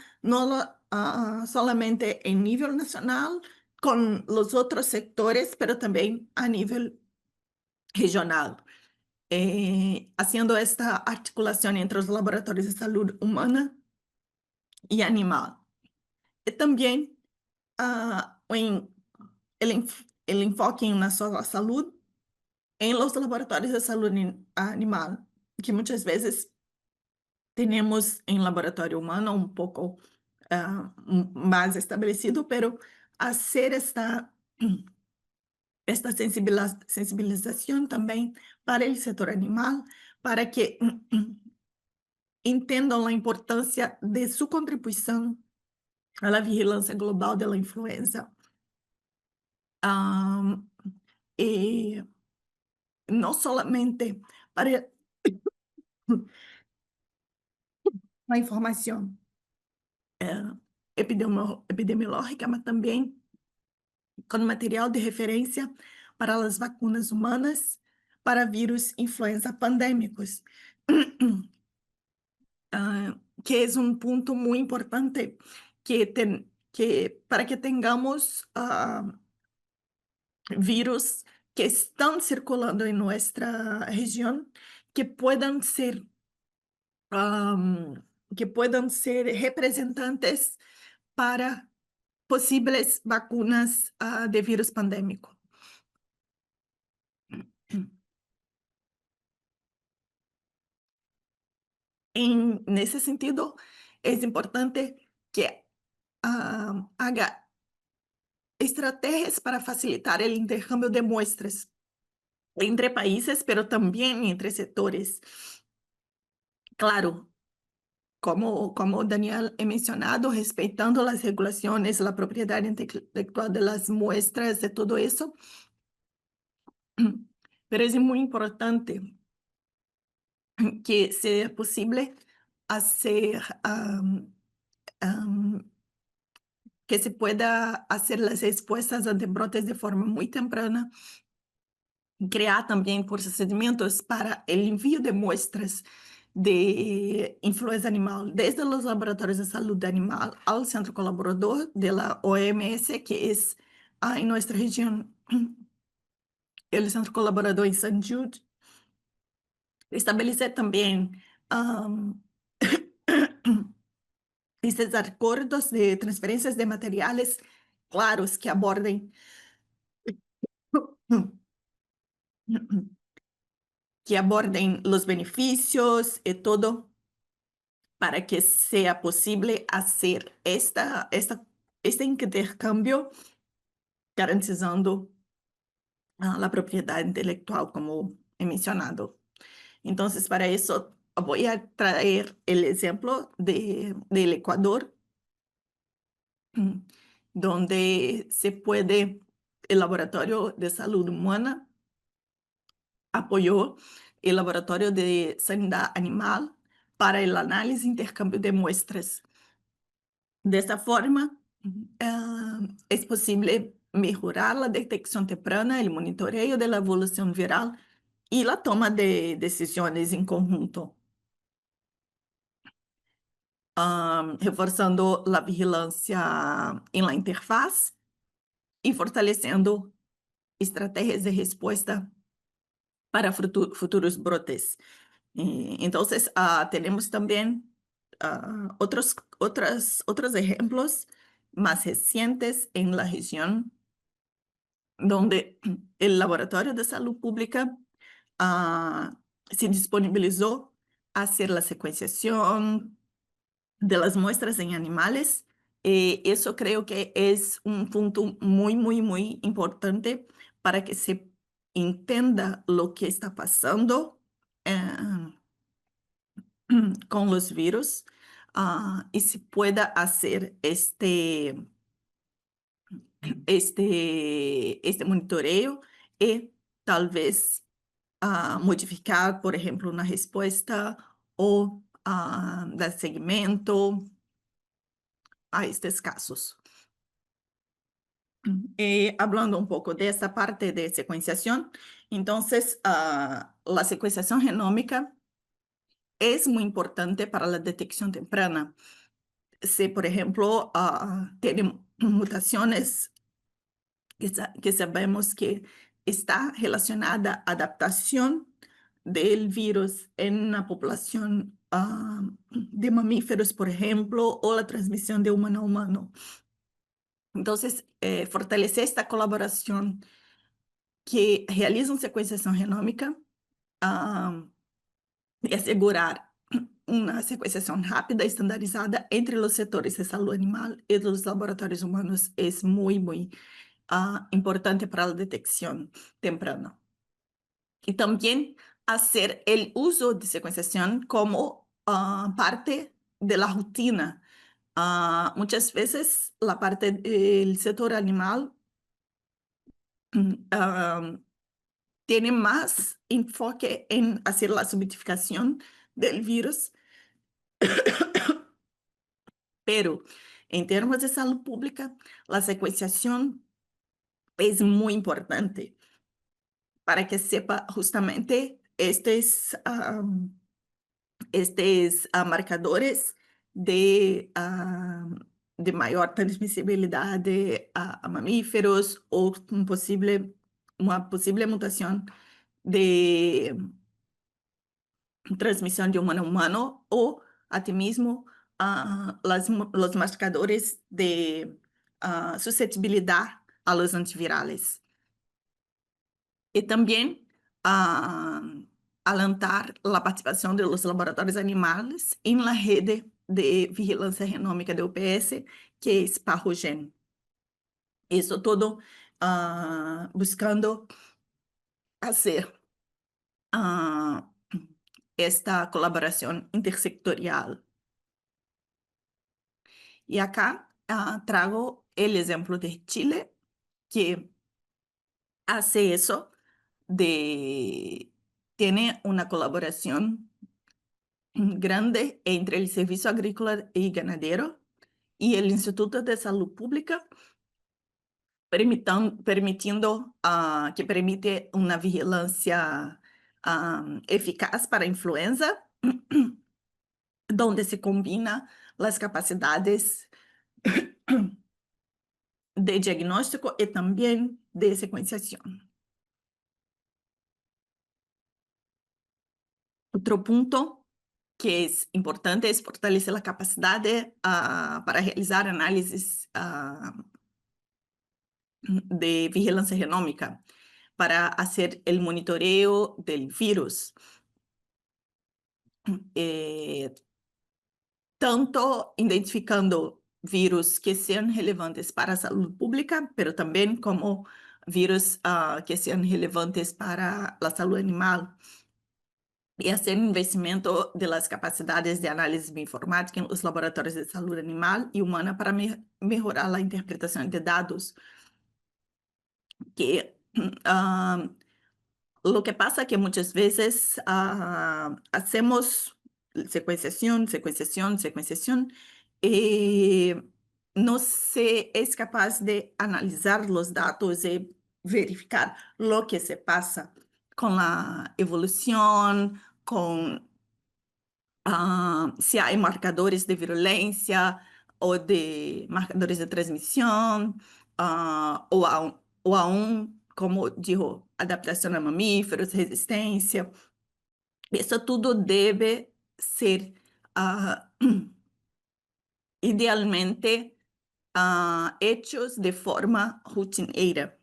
solamente en nivel nacional con los otros sectores, pero también a nivel regional. Haciendo esta articulación entre los laboratorios de salud humana y animal. También el enfoque en la sola salud en los laboratorios de salud animal, que muchas veces tenemos en laboratorio humano un poco más establecido, pero hacer esta sensibilización también para el sector animal, para que entendan la importancia de su contribución a la vigilancia global de la influenza. Y no solamente para la información epidemiológica, mas também com material de referência para as vacinas humanas para vírus influenza pandêmicos, que é um ponto muito importante para que tenhamos vírus que estão circulando em nossa região que puedan ser representantes para posibles vacunas de vírus pandémico. Nesse sentido, é importante que haga estrategias para facilitar o intercâmbio de muestras entre países, pero também entre setores. Claro, como Daniel ha mencionado, respeitando as regulações, a propriedade intelectual das muestras, de todo isso, pero é muito importante que seja possível hacer que se pueda hacer las respuestas ante brotes de forma muy temprana, crear también procedimientos para el envío de muestras de influenza animal desde los laboratorios de salud animal al centro colaborador de la OMS, que es en nuestra región, el centro colaborador en St. Jude. Establecer también esses acordos de transferências de materiais claros que abordem os benefícios e todo, para que seja possível fazer este intercâmbio, garantizando a propriedade intelectual, como he mencionado. Então, para isso, vou trazer o exemplo del Ecuador, donde se puede, el Laboratorio de Salud Humana apoyó el Laboratorio de Sanidad Animal para el análisis e intercambio de muestras. De esta forma, es posible mejorar la detección temprana, el monitoreo de la evolución viral y la toma de decisiones en conjunto, reforzando la vigilancia en la interfaz y fortalecendo estrategias de respuesta para futuros brotes. Entonces, tenemos también otros ejemplos más recientes en la región, donde el Laboratorio de Salud Pública se disponibilizó a hacer la secuenciación de las muestras en animales. Eso creo que es un punto muy, muy, muy importante para que se entienda lo que está pasando con los virus, y se pueda hacer este monitoreo y tal vez modificar, por ejemplo, una respuesta o dar seguimiento a estos casos. Hablando un poco de esta parte de secuenciación, entonces la secuenciación genómica es muy importante para la detección temprana. Si, por ejemplo, tiene mutaciones que sabemos que está relacionada a adaptación del virus en una población de mamíferos, por ejemplo, o la transmisión de humano a humano. Entonces, fortalecer esta colaboración que realiza una secuenciación genómica y asegurar una secuenciación rápida y estandarizada entre los sectores de salud animal y los laboratorios humanos es muy, muy importante para la detección temprana. Y también hacer el uso de secuenciación como parte de la rutina. Muchas veces la parte del sector animal tiene más enfoque en hacer la subnotificación del virus, pero en términos de salud pública, la secuenciación es muy importante para que sepa justamente estes marcadores de maior transmissibilidade a mamíferos ou uma possível mutação de transmissão de humano a humano ou até mesmo os marcadores de suscetibilidade a los antivirales. E também alentar a participação de los laboratórios animais em la rede de vigilância genômica de UPS, que é PAHOGEN. Isso todo buscando fazer esta colaboração intersectorial. E acá trago o exemplo de Chile, que hace eso tiene una colaboración grande entre el Servicio Agrícola y Ganadero y el Instituto de Salud Pública, permitiendo que permite una vigilancia eficaz para influenza, donde se combina las capacidades de diagnóstico y también de secuenciación. Otro punto que es importante es fortalecer la capacidad para realizar análisis de vigilancia genómica, para hacer el monitoreo del virus. Tanto identificando virus que sean relevantes para a salud pública, pero también como virus que sean relevantes para la salud animal. E hacer investimento de las capacidades de análise bioinformática en los laboratorios de salud animal y humana para mejorar la interpretación de dados. Que lo que pasa que muchas veces hacemos secuenciación, y no se es capaz de analizar los datos y verificar lo que se pasa con la evolución, con si hay marcadores de virulencia o de marcadores de transmisión, o aún, como dijo, adaptación a mamíferos, resistencia. Isso tudo deve ser ah, idealmente hechos de forma rotineira,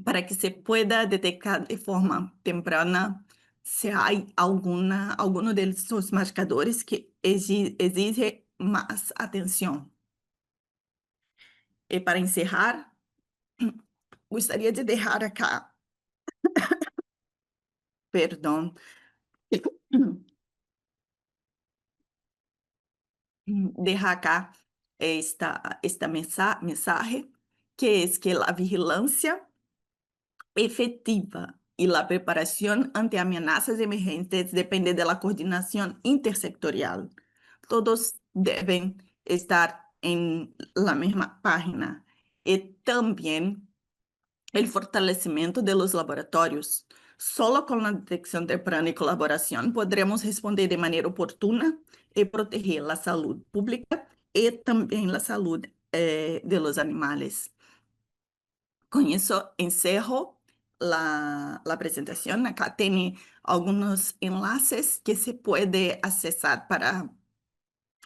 para que se pueda detectar de forma temprana se hay alguno de estos marcadores que exige más atención. E para encerrar, gostaria de deixar acá, perdão, dejar acá esta mensaje, que es que la vigilancia efectiva y la preparación ante amenazas emergentes depende de la coordinación intersectorial. Todos deben estar en la misma página. Y también el fortalecimiento de los laboratorios. Solo con la detección temprana y colaboración podremos responder de manera oportuna y proteger la salud pública y también la salud de los animales. Con eso encerro la presentación. Acá tiene algunos enlaces que se puede accesar para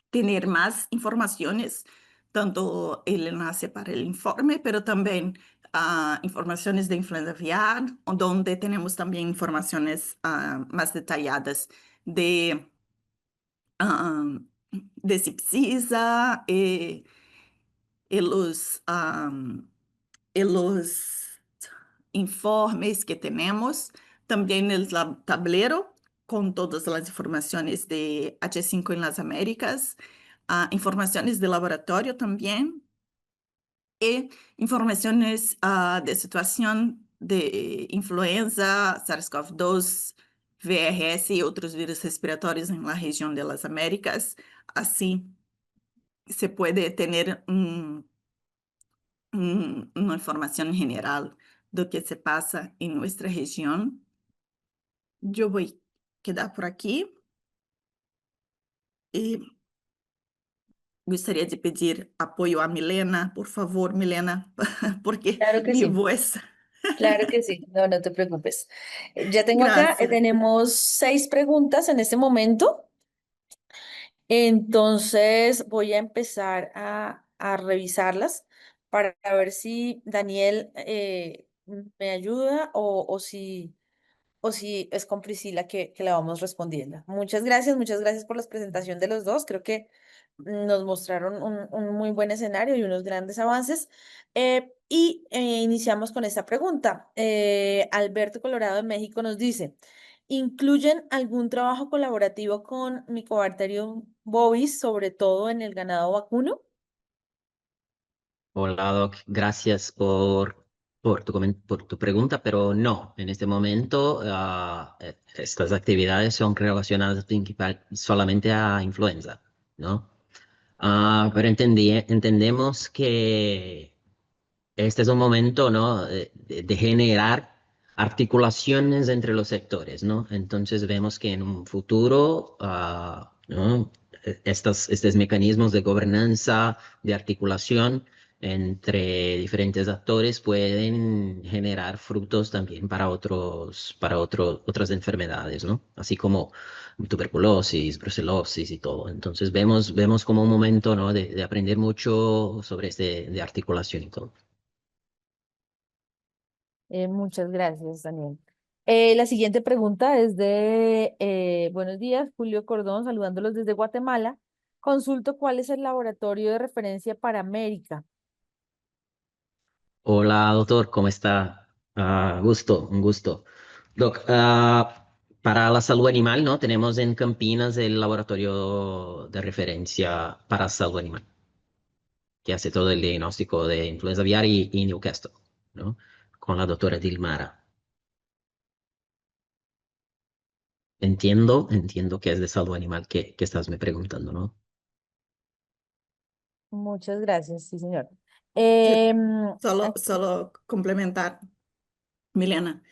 tener más informaciones, tanto el enlace para el informe, pero también informaciones de influenza aviar, donde tenemos también informaciones más detalladas de, ah, de Cipsisa y los informes que tenemos, también el tablero con todas las informaciones de H5 en las Américas, informaciones de laboratorio también, y informaciones de situación de influenza, SARS-CoV-2, VRS y otros virus respiratorios en la región de las Américas. Así se puede tener una información general de lo que se pasa en nuestra región. Yo voy a quedar por aquí y gostaria de pedir apoyo a Milena, por favor, Milena, porque Claro que mi sí, voz. claro que sí. No, no te preocupes. Ya tengo acá, Gracias. tenemos 6 preguntas en este momento. Entonces voy a empezar a revisarlas para ver si Daniel me ayuda o si es con Priscila que la vamos respondiendo. Muchas gracias por la presentación de los dos. Creo que nos mostraron un muy buen escenario y unos grandes avances. Iniciamos con esta pregunta. Alberto Colorado de México nos dice, ¿incluyen algún trabajo colaborativo con Mycobacterium bovis, sobre todo en el ganado vacuno? Hola, Doc. Gracias por tu pregunta, pero no, en este momento estas actividades son relacionadas solamente a influenza, ¿no? Pero entendemos que este es un momento, ¿no? De generar articulaciones entre los sectores, ¿no? Entonces vemos que en un futuro, ¿no? Estos mecanismos de gobernanza, de articulación entre diferentes actores pueden generar frutos también para otras enfermedades, ¿no? Así como tuberculosis, brucelosis y todo. Entonces vemos como un momento, ¿no? De aprender mucho sobre de articulación y todo. Muchas gracias, Daniel. La siguiente pregunta es buenos días, Julio Cordón, saludándolos desde Guatemala. Consulto cuál es el laboratorio de referencia para América. Hola, doctor, ¿cómo está? Un gusto. Doc, para la salud animal, ¿no? Tenemos en Campinas el laboratorio de referencia para salud animal, que hace todo el diagnóstico de influenza aviar y Newcastle, ¿no? Con la doctora Dilmara. Entiendo que es de salud animal que estás me preguntando, ¿no? Muchas gracias, sí, señor. Sí, Em, aquí- solo complementar, Milena.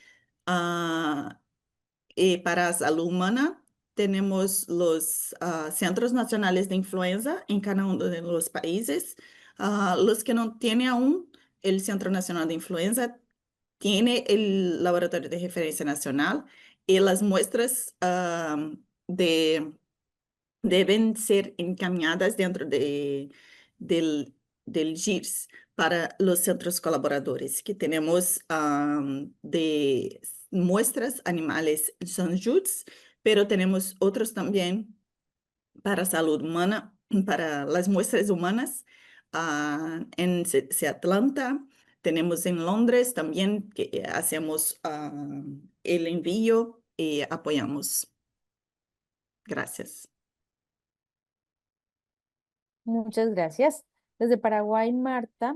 Y para salud humana tenemos los Centros Nacionales de Influenza en cada uno de los países. Los que no tienen aún el Centro Nacional de Influenza tiene el Laboratorio de Referencia Nacional y las muestras deben ser encaminhadas dentro del GIRS para los centros colaboradores, que tenemos de muestras animales St. Jude's, pero tenemos otros también para salud humana, para las muestras humanas en Atlanta. Tenemos en Londres también que hacemos el envío y apoyamos. Gracias. Muchas gracias. Desde Paraguay, Marta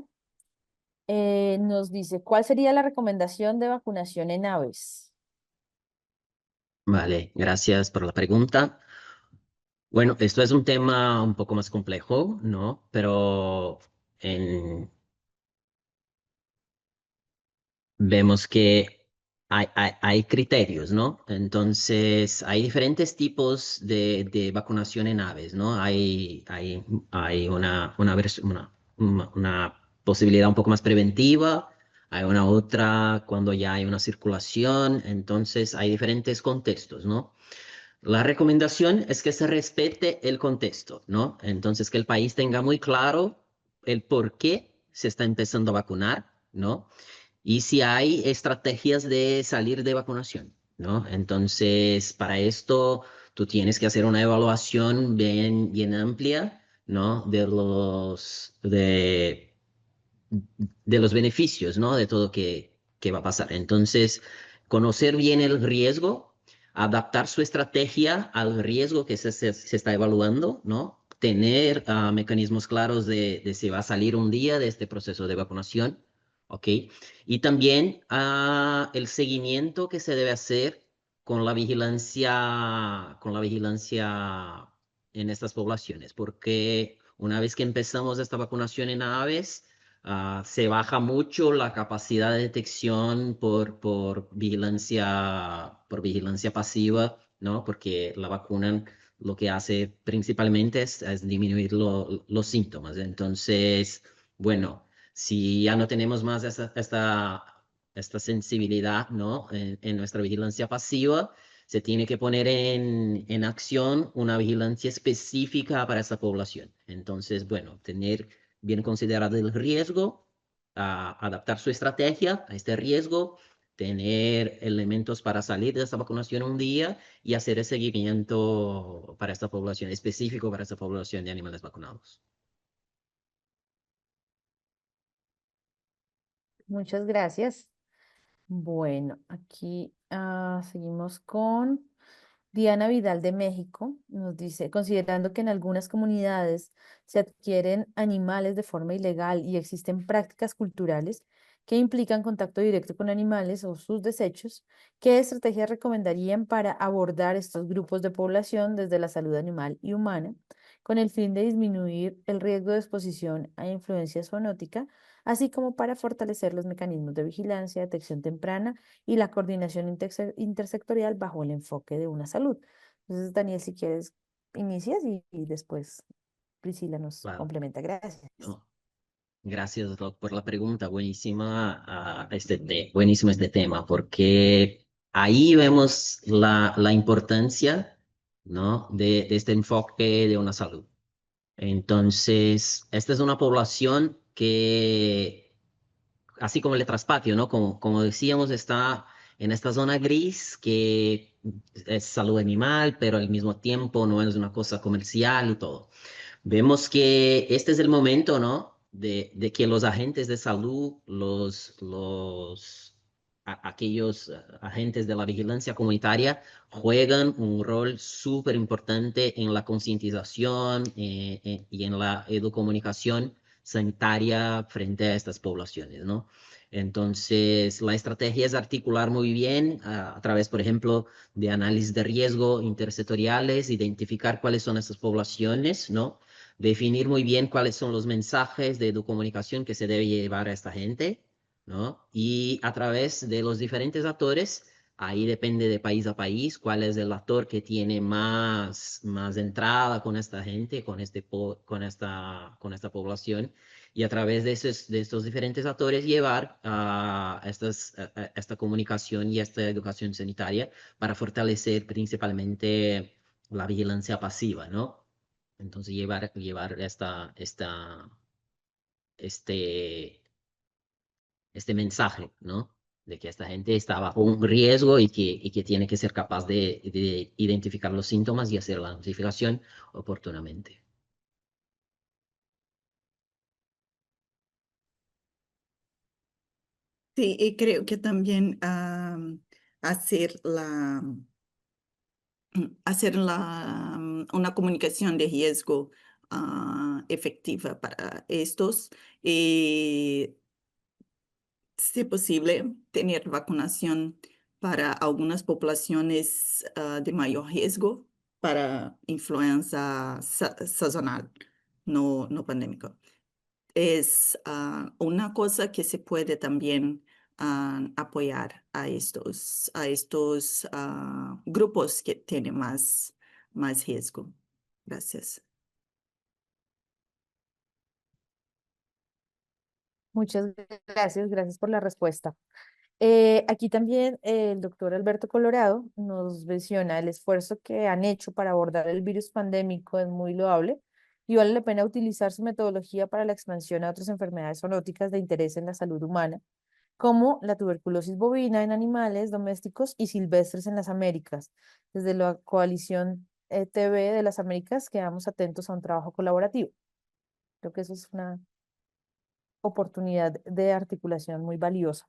nos dice, ¿cuál sería la recomendación de vacunación en aves? Vale, gracias por la pregunta. Bueno, esto es un tema un poco más complejo, ¿no? Pero vemos que hay criterios, ¿no? Entonces, hay diferentes tipos de vacunación en aves, ¿no? Hay una posibilidad un poco más preventiva, hay una otra cuando ya hay una circulación, entonces hay diferentes contextos, ¿no? La recomendación es que se respete el contexto, ¿no? Entonces, que el país tenga muy claro el por qué se está empezando a vacunar, ¿no? Y si hay estrategias de salir de vacunación, ¿no? Entonces, para esto, tú tienes que hacer una evaluación bien amplia, ¿no? De los beneficios, ¿no? De todo que va a pasar. Entonces, conocer bien el riesgo, adaptar su estrategia al riesgo que se está evaluando, ¿no? Tener mecanismos claros de si va a salir un día de este proceso de vacunación, ¿ok? Y también el seguimiento que se debe hacer con la vigilancia en estas poblaciones, porque una vez que empezamos esta vacunación en aves, se baja mucho la capacidad de detección por vigilancia pasiva, ¿no? Porque la vacuna lo que hace principalmente es disminuir los síntomas. Entonces, bueno, si ya no tenemos más esta sensibilidad, ¿no? En nuestra vigilancia pasiva, se tiene que poner en acción una vigilancia específica para esa población. Entonces, bueno, tener bien considerado el riesgo, adaptar su estrategia a este riesgo, tener elementos para salir de esta vacunación un día y hacer el seguimiento para esta población, específico para esta población de animales vacunados. Muchas gracias. Bueno, aquí seguimos con Diana Vidal de México. Nos dice, considerando que en algunas comunidades se adquieren animales de forma ilegal y existen prácticas culturales que implican contacto directo con animales o sus desechos, ¿qué estrategias recomendarían para abordar estos grupos de población desde la salud animal y humana con el fin de disminuir el riesgo de exposición a influencia zoonótica, así como para fortalecer los mecanismos de vigilancia, detección temprana y la coordinación intersectorial bajo el enfoque de una salud? Entonces, Daniel, si quieres, inicias y después Priscila nos Claro. complementa. Gracias. No, gracias, Doc, por la pregunta. Buenísimo este tema, porque ahí vemos la importancia, ¿no? de este enfoque de una salud. Entonces, esta es una población que, así como el traspatio, ¿no? Como decíamos, está en esta zona gris que es salud animal, pero al mismo tiempo no es una cosa comercial y todo. Vemos que este es el momento, ¿no? De que los agentes de salud, aquellos agentes de la vigilancia comunitaria juegan un rol súper importante en la concientización y en la educomunicación sanitaria frente a estas poblaciones, ¿no? Entonces, la estrategia es articular muy bien a través, por ejemplo, de análisis de riesgo intersectoriales, identificar cuáles son estas poblaciones, ¿no? Definir muy bien cuáles son los mensajes de educomunicación que se debe llevar a esta gente, ¿no? Y a través de los diferentes actores, ahí depende de país a país, cuál es el actor que tiene más entrada con esta gente, con esta población, y a través de estos diferentes actores llevar esta comunicación y esta educación sanitaria para fortalecer principalmente la vigilancia pasiva, ¿no? Entonces llevar este mensaje, ¿no? De que esta gente está bajo un riesgo y que tiene que ser capaz de identificar los síntomas y hacer la notificación oportunamente. Sí, y creo que también hacer una comunicación de riesgo efectiva para estos y, si posible, tener vacunación para algunas poblaciones de mayor riesgo para influenza sazonal, no pandémico. Es una cosa que se puede también apoyar a estos grupos que tienen más riesgo. Gracias. Muchas gracias por la respuesta. Aquí también el doctor Alberto Colorado nos menciona el esfuerzo que han hecho para abordar el virus pandémico es muy loable y vale la pena utilizar su metodología para la expansión a otras enfermedades zoonóticas de interés en la salud humana, como la tuberculosis bovina en animales domésticos y silvestres en las Américas. Desde la coalición TV de las Américas quedamos atentos a un trabajo colaborativo. Creo que eso es una oportunidad de articulación muy valiosa.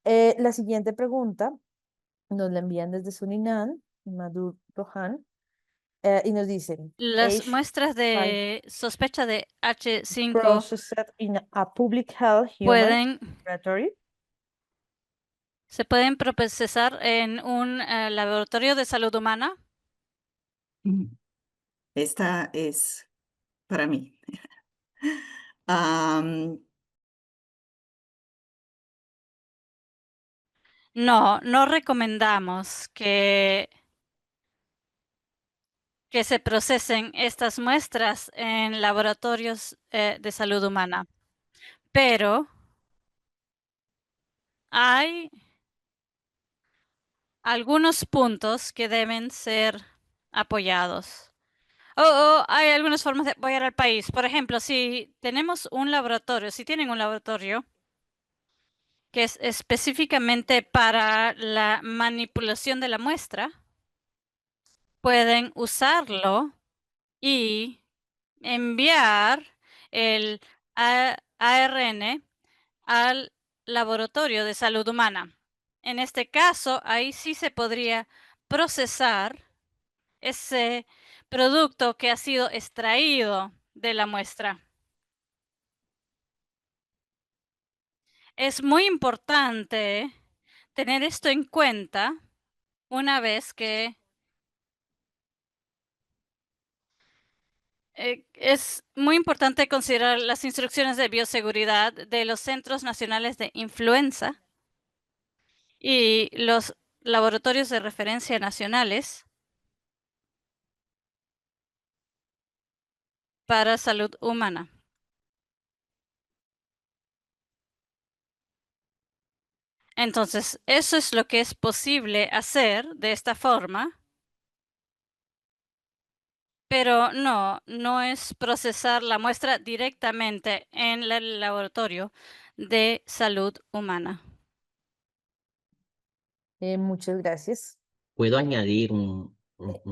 La siguiente pregunta nos la envían desde Surinam, Madhu Rohan, y nos dicen, Las age muestras de sospecha de H5 processed in a public health human laboratory. se pueden procesar en un laboratorio de salud humana. Esta es para mí. Am, No recomendamos que se procesen estas muestras en laboratorios de salud humana. Pero hay algunos puntos que deben ser apoyados. Hay algunas formas de apoyar al país. Por ejemplo, si tenemos un laboratorio, si tienen un laboratorio que es específicamente para la manipulación de la muestra, pueden usarlo y enviar el ARN al laboratorio de salud humana. En este caso, ahí sí se podría procesar ese producto que ha sido extraído de la muestra. Es muy importante tener esto en cuenta una vez que es muy importante considerar las instrucciones de bioseguridad de los Centros Nacionales de Influenza y los laboratorios de referencia nacionales para salud humana. Entonces, eso es lo que es posible hacer de esta forma, pero no es procesar la muestra directamente en el laboratorio de salud humana. Muchas gracias. ¿Puedo añadir un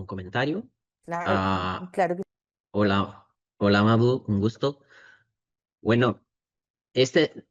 comentario? Claro, claro que Hola, hola Madu, un gusto. Bueno,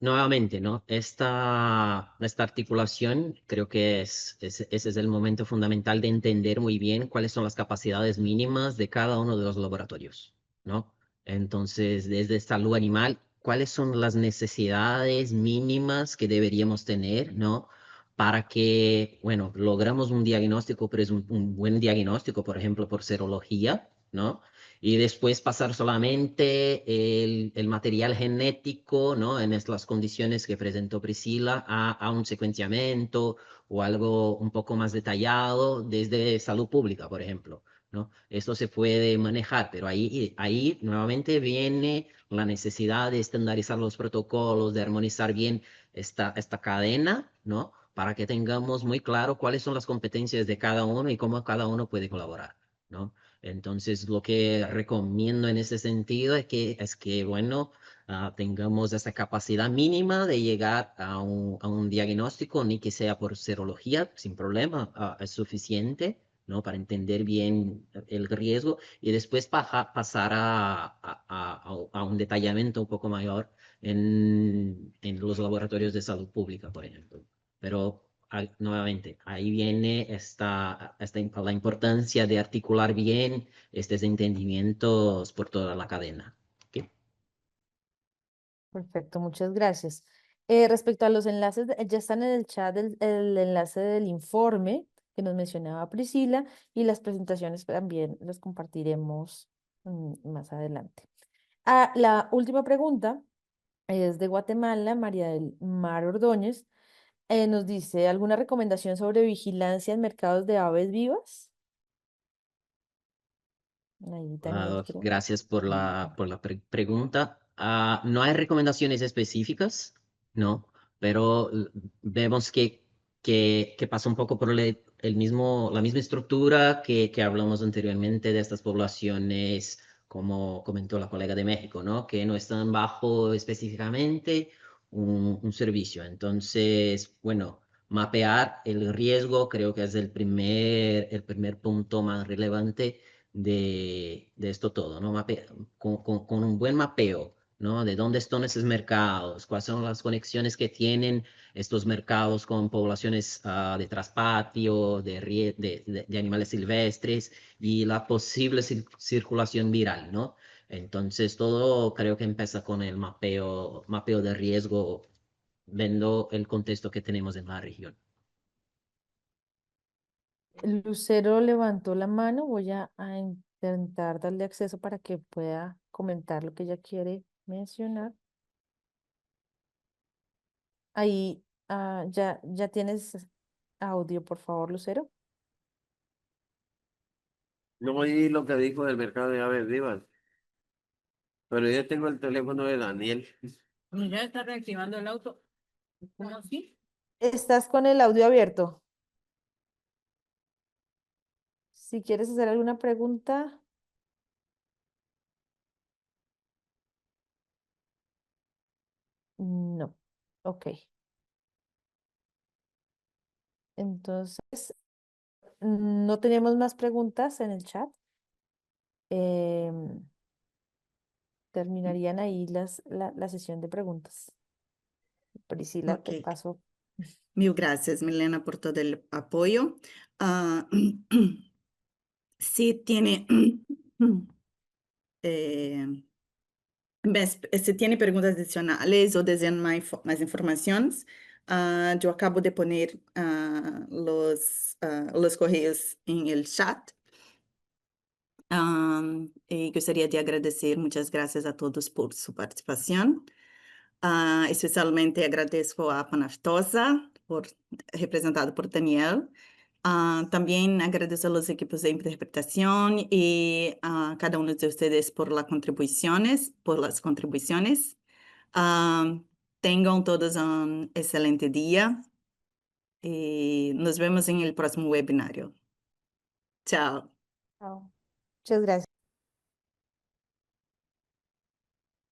nuevamente, ¿no? Esta articulación creo que ese es el momento fundamental de entender muy bien cuáles son las capacidades mínimas de cada uno de los laboratorios, ¿no? Entonces, desde salud animal, ¿cuáles son las necesidades mínimas que deberíamos tener, ¿no? Para que, bueno, logramos un diagnóstico, pero es un buen diagnóstico, por ejemplo, por serología, ¿no? Y después pasar solamente el material genético, ¿no? En las condiciones que presentó Priscila a un secuenciamiento o algo un poco más detallado desde salud pública, por ejemplo, ¿no? Esto se puede manejar, pero ahí nuevamente viene la necesidad de estandarizar los protocolos, de armonizar bien esta cadena, ¿no? Para que tengamos muy claro cuáles son las competencias de cada uno y cómo cada uno puede colaborar. ¿no? Entonces, lo que recomiendo en ese sentido es que bueno, tengamos esa capacidad mínima de llegar a un diagnóstico, ni que sea por serología, sin problema, es suficiente, ¿no? Para entender bien el riesgo y después pasar a un detallamiento un poco mayor en los laboratorios de salud pública, por ejemplo. Pero nuevamente, ahí viene la importancia de articular bien estos entendimientos por toda la cadena. ¿Ok? Perfecto, muchas gracias. Respecto a los enlaces, ya están en el chat el enlace del informe que nos mencionaba Priscila y las presentaciones también las compartiremos más adelante. La última pregunta es de Guatemala, María del Mar Ordóñez. Nos dice, ¿alguna recomendación sobre vigilancia en mercados de aves vivas? Ahí, Daniel, creo. Gracias por la pregunta. No hay recomendaciones específicas, ¿no? Pero vemos que pasa un poco por la misma estructura que hablamos anteriormente de estas poblaciones, como comentó la colega de México, ¿no? Que no están bajo específicamente un servicio. Entonces, bueno, mapear el riesgo creo que es el primer punto más relevante de esto todo, ¿no? Con un buen mapeo, ¿no? De dónde están esos mercados, cuáles son las conexiones que tienen estos mercados con poblaciones de traspatio, de animales silvestres y la posible circulación viral, ¿no? Entonces, todo creo que empieza con el mapeo de riesgo, viendo el contexto que tenemos en la región. Lucero levantó la mano, voy a intentar darle acceso para que pueda comentar lo que ella quiere mencionar. Ahí, ya tienes audio, por favor, Lucero. No oí lo que dijo del mercado de aves vivas, pero yo tengo el teléfono de Daniel. Ya está reactivando el auto. ¿Cómo así? ¿Estás con el audio abierto? Si quieres hacer alguna pregunta. No. Ok. Entonces, no tenemos más preguntas en el chat. Em, terminarían ahí la sesión de preguntas. Priscila, te Ok. paso. Mil gracias, Milena, por todo el apoyo. Si tiene, si tiene preguntas adicionales o desean más informaciones, yo acabo de poner los correos en el chat. Y gostaria de agradecer, muchas gracias a todos por su participación. Especialmente agradeço a Panaftosa, representado por Daniel. También agradeço a los equipos de interpretación y a cada uno de ustedes por las contribuciones. Tengan todos un excelente día y nos vemos en el próximo webinario. Chao. Chao. Muchas gracias.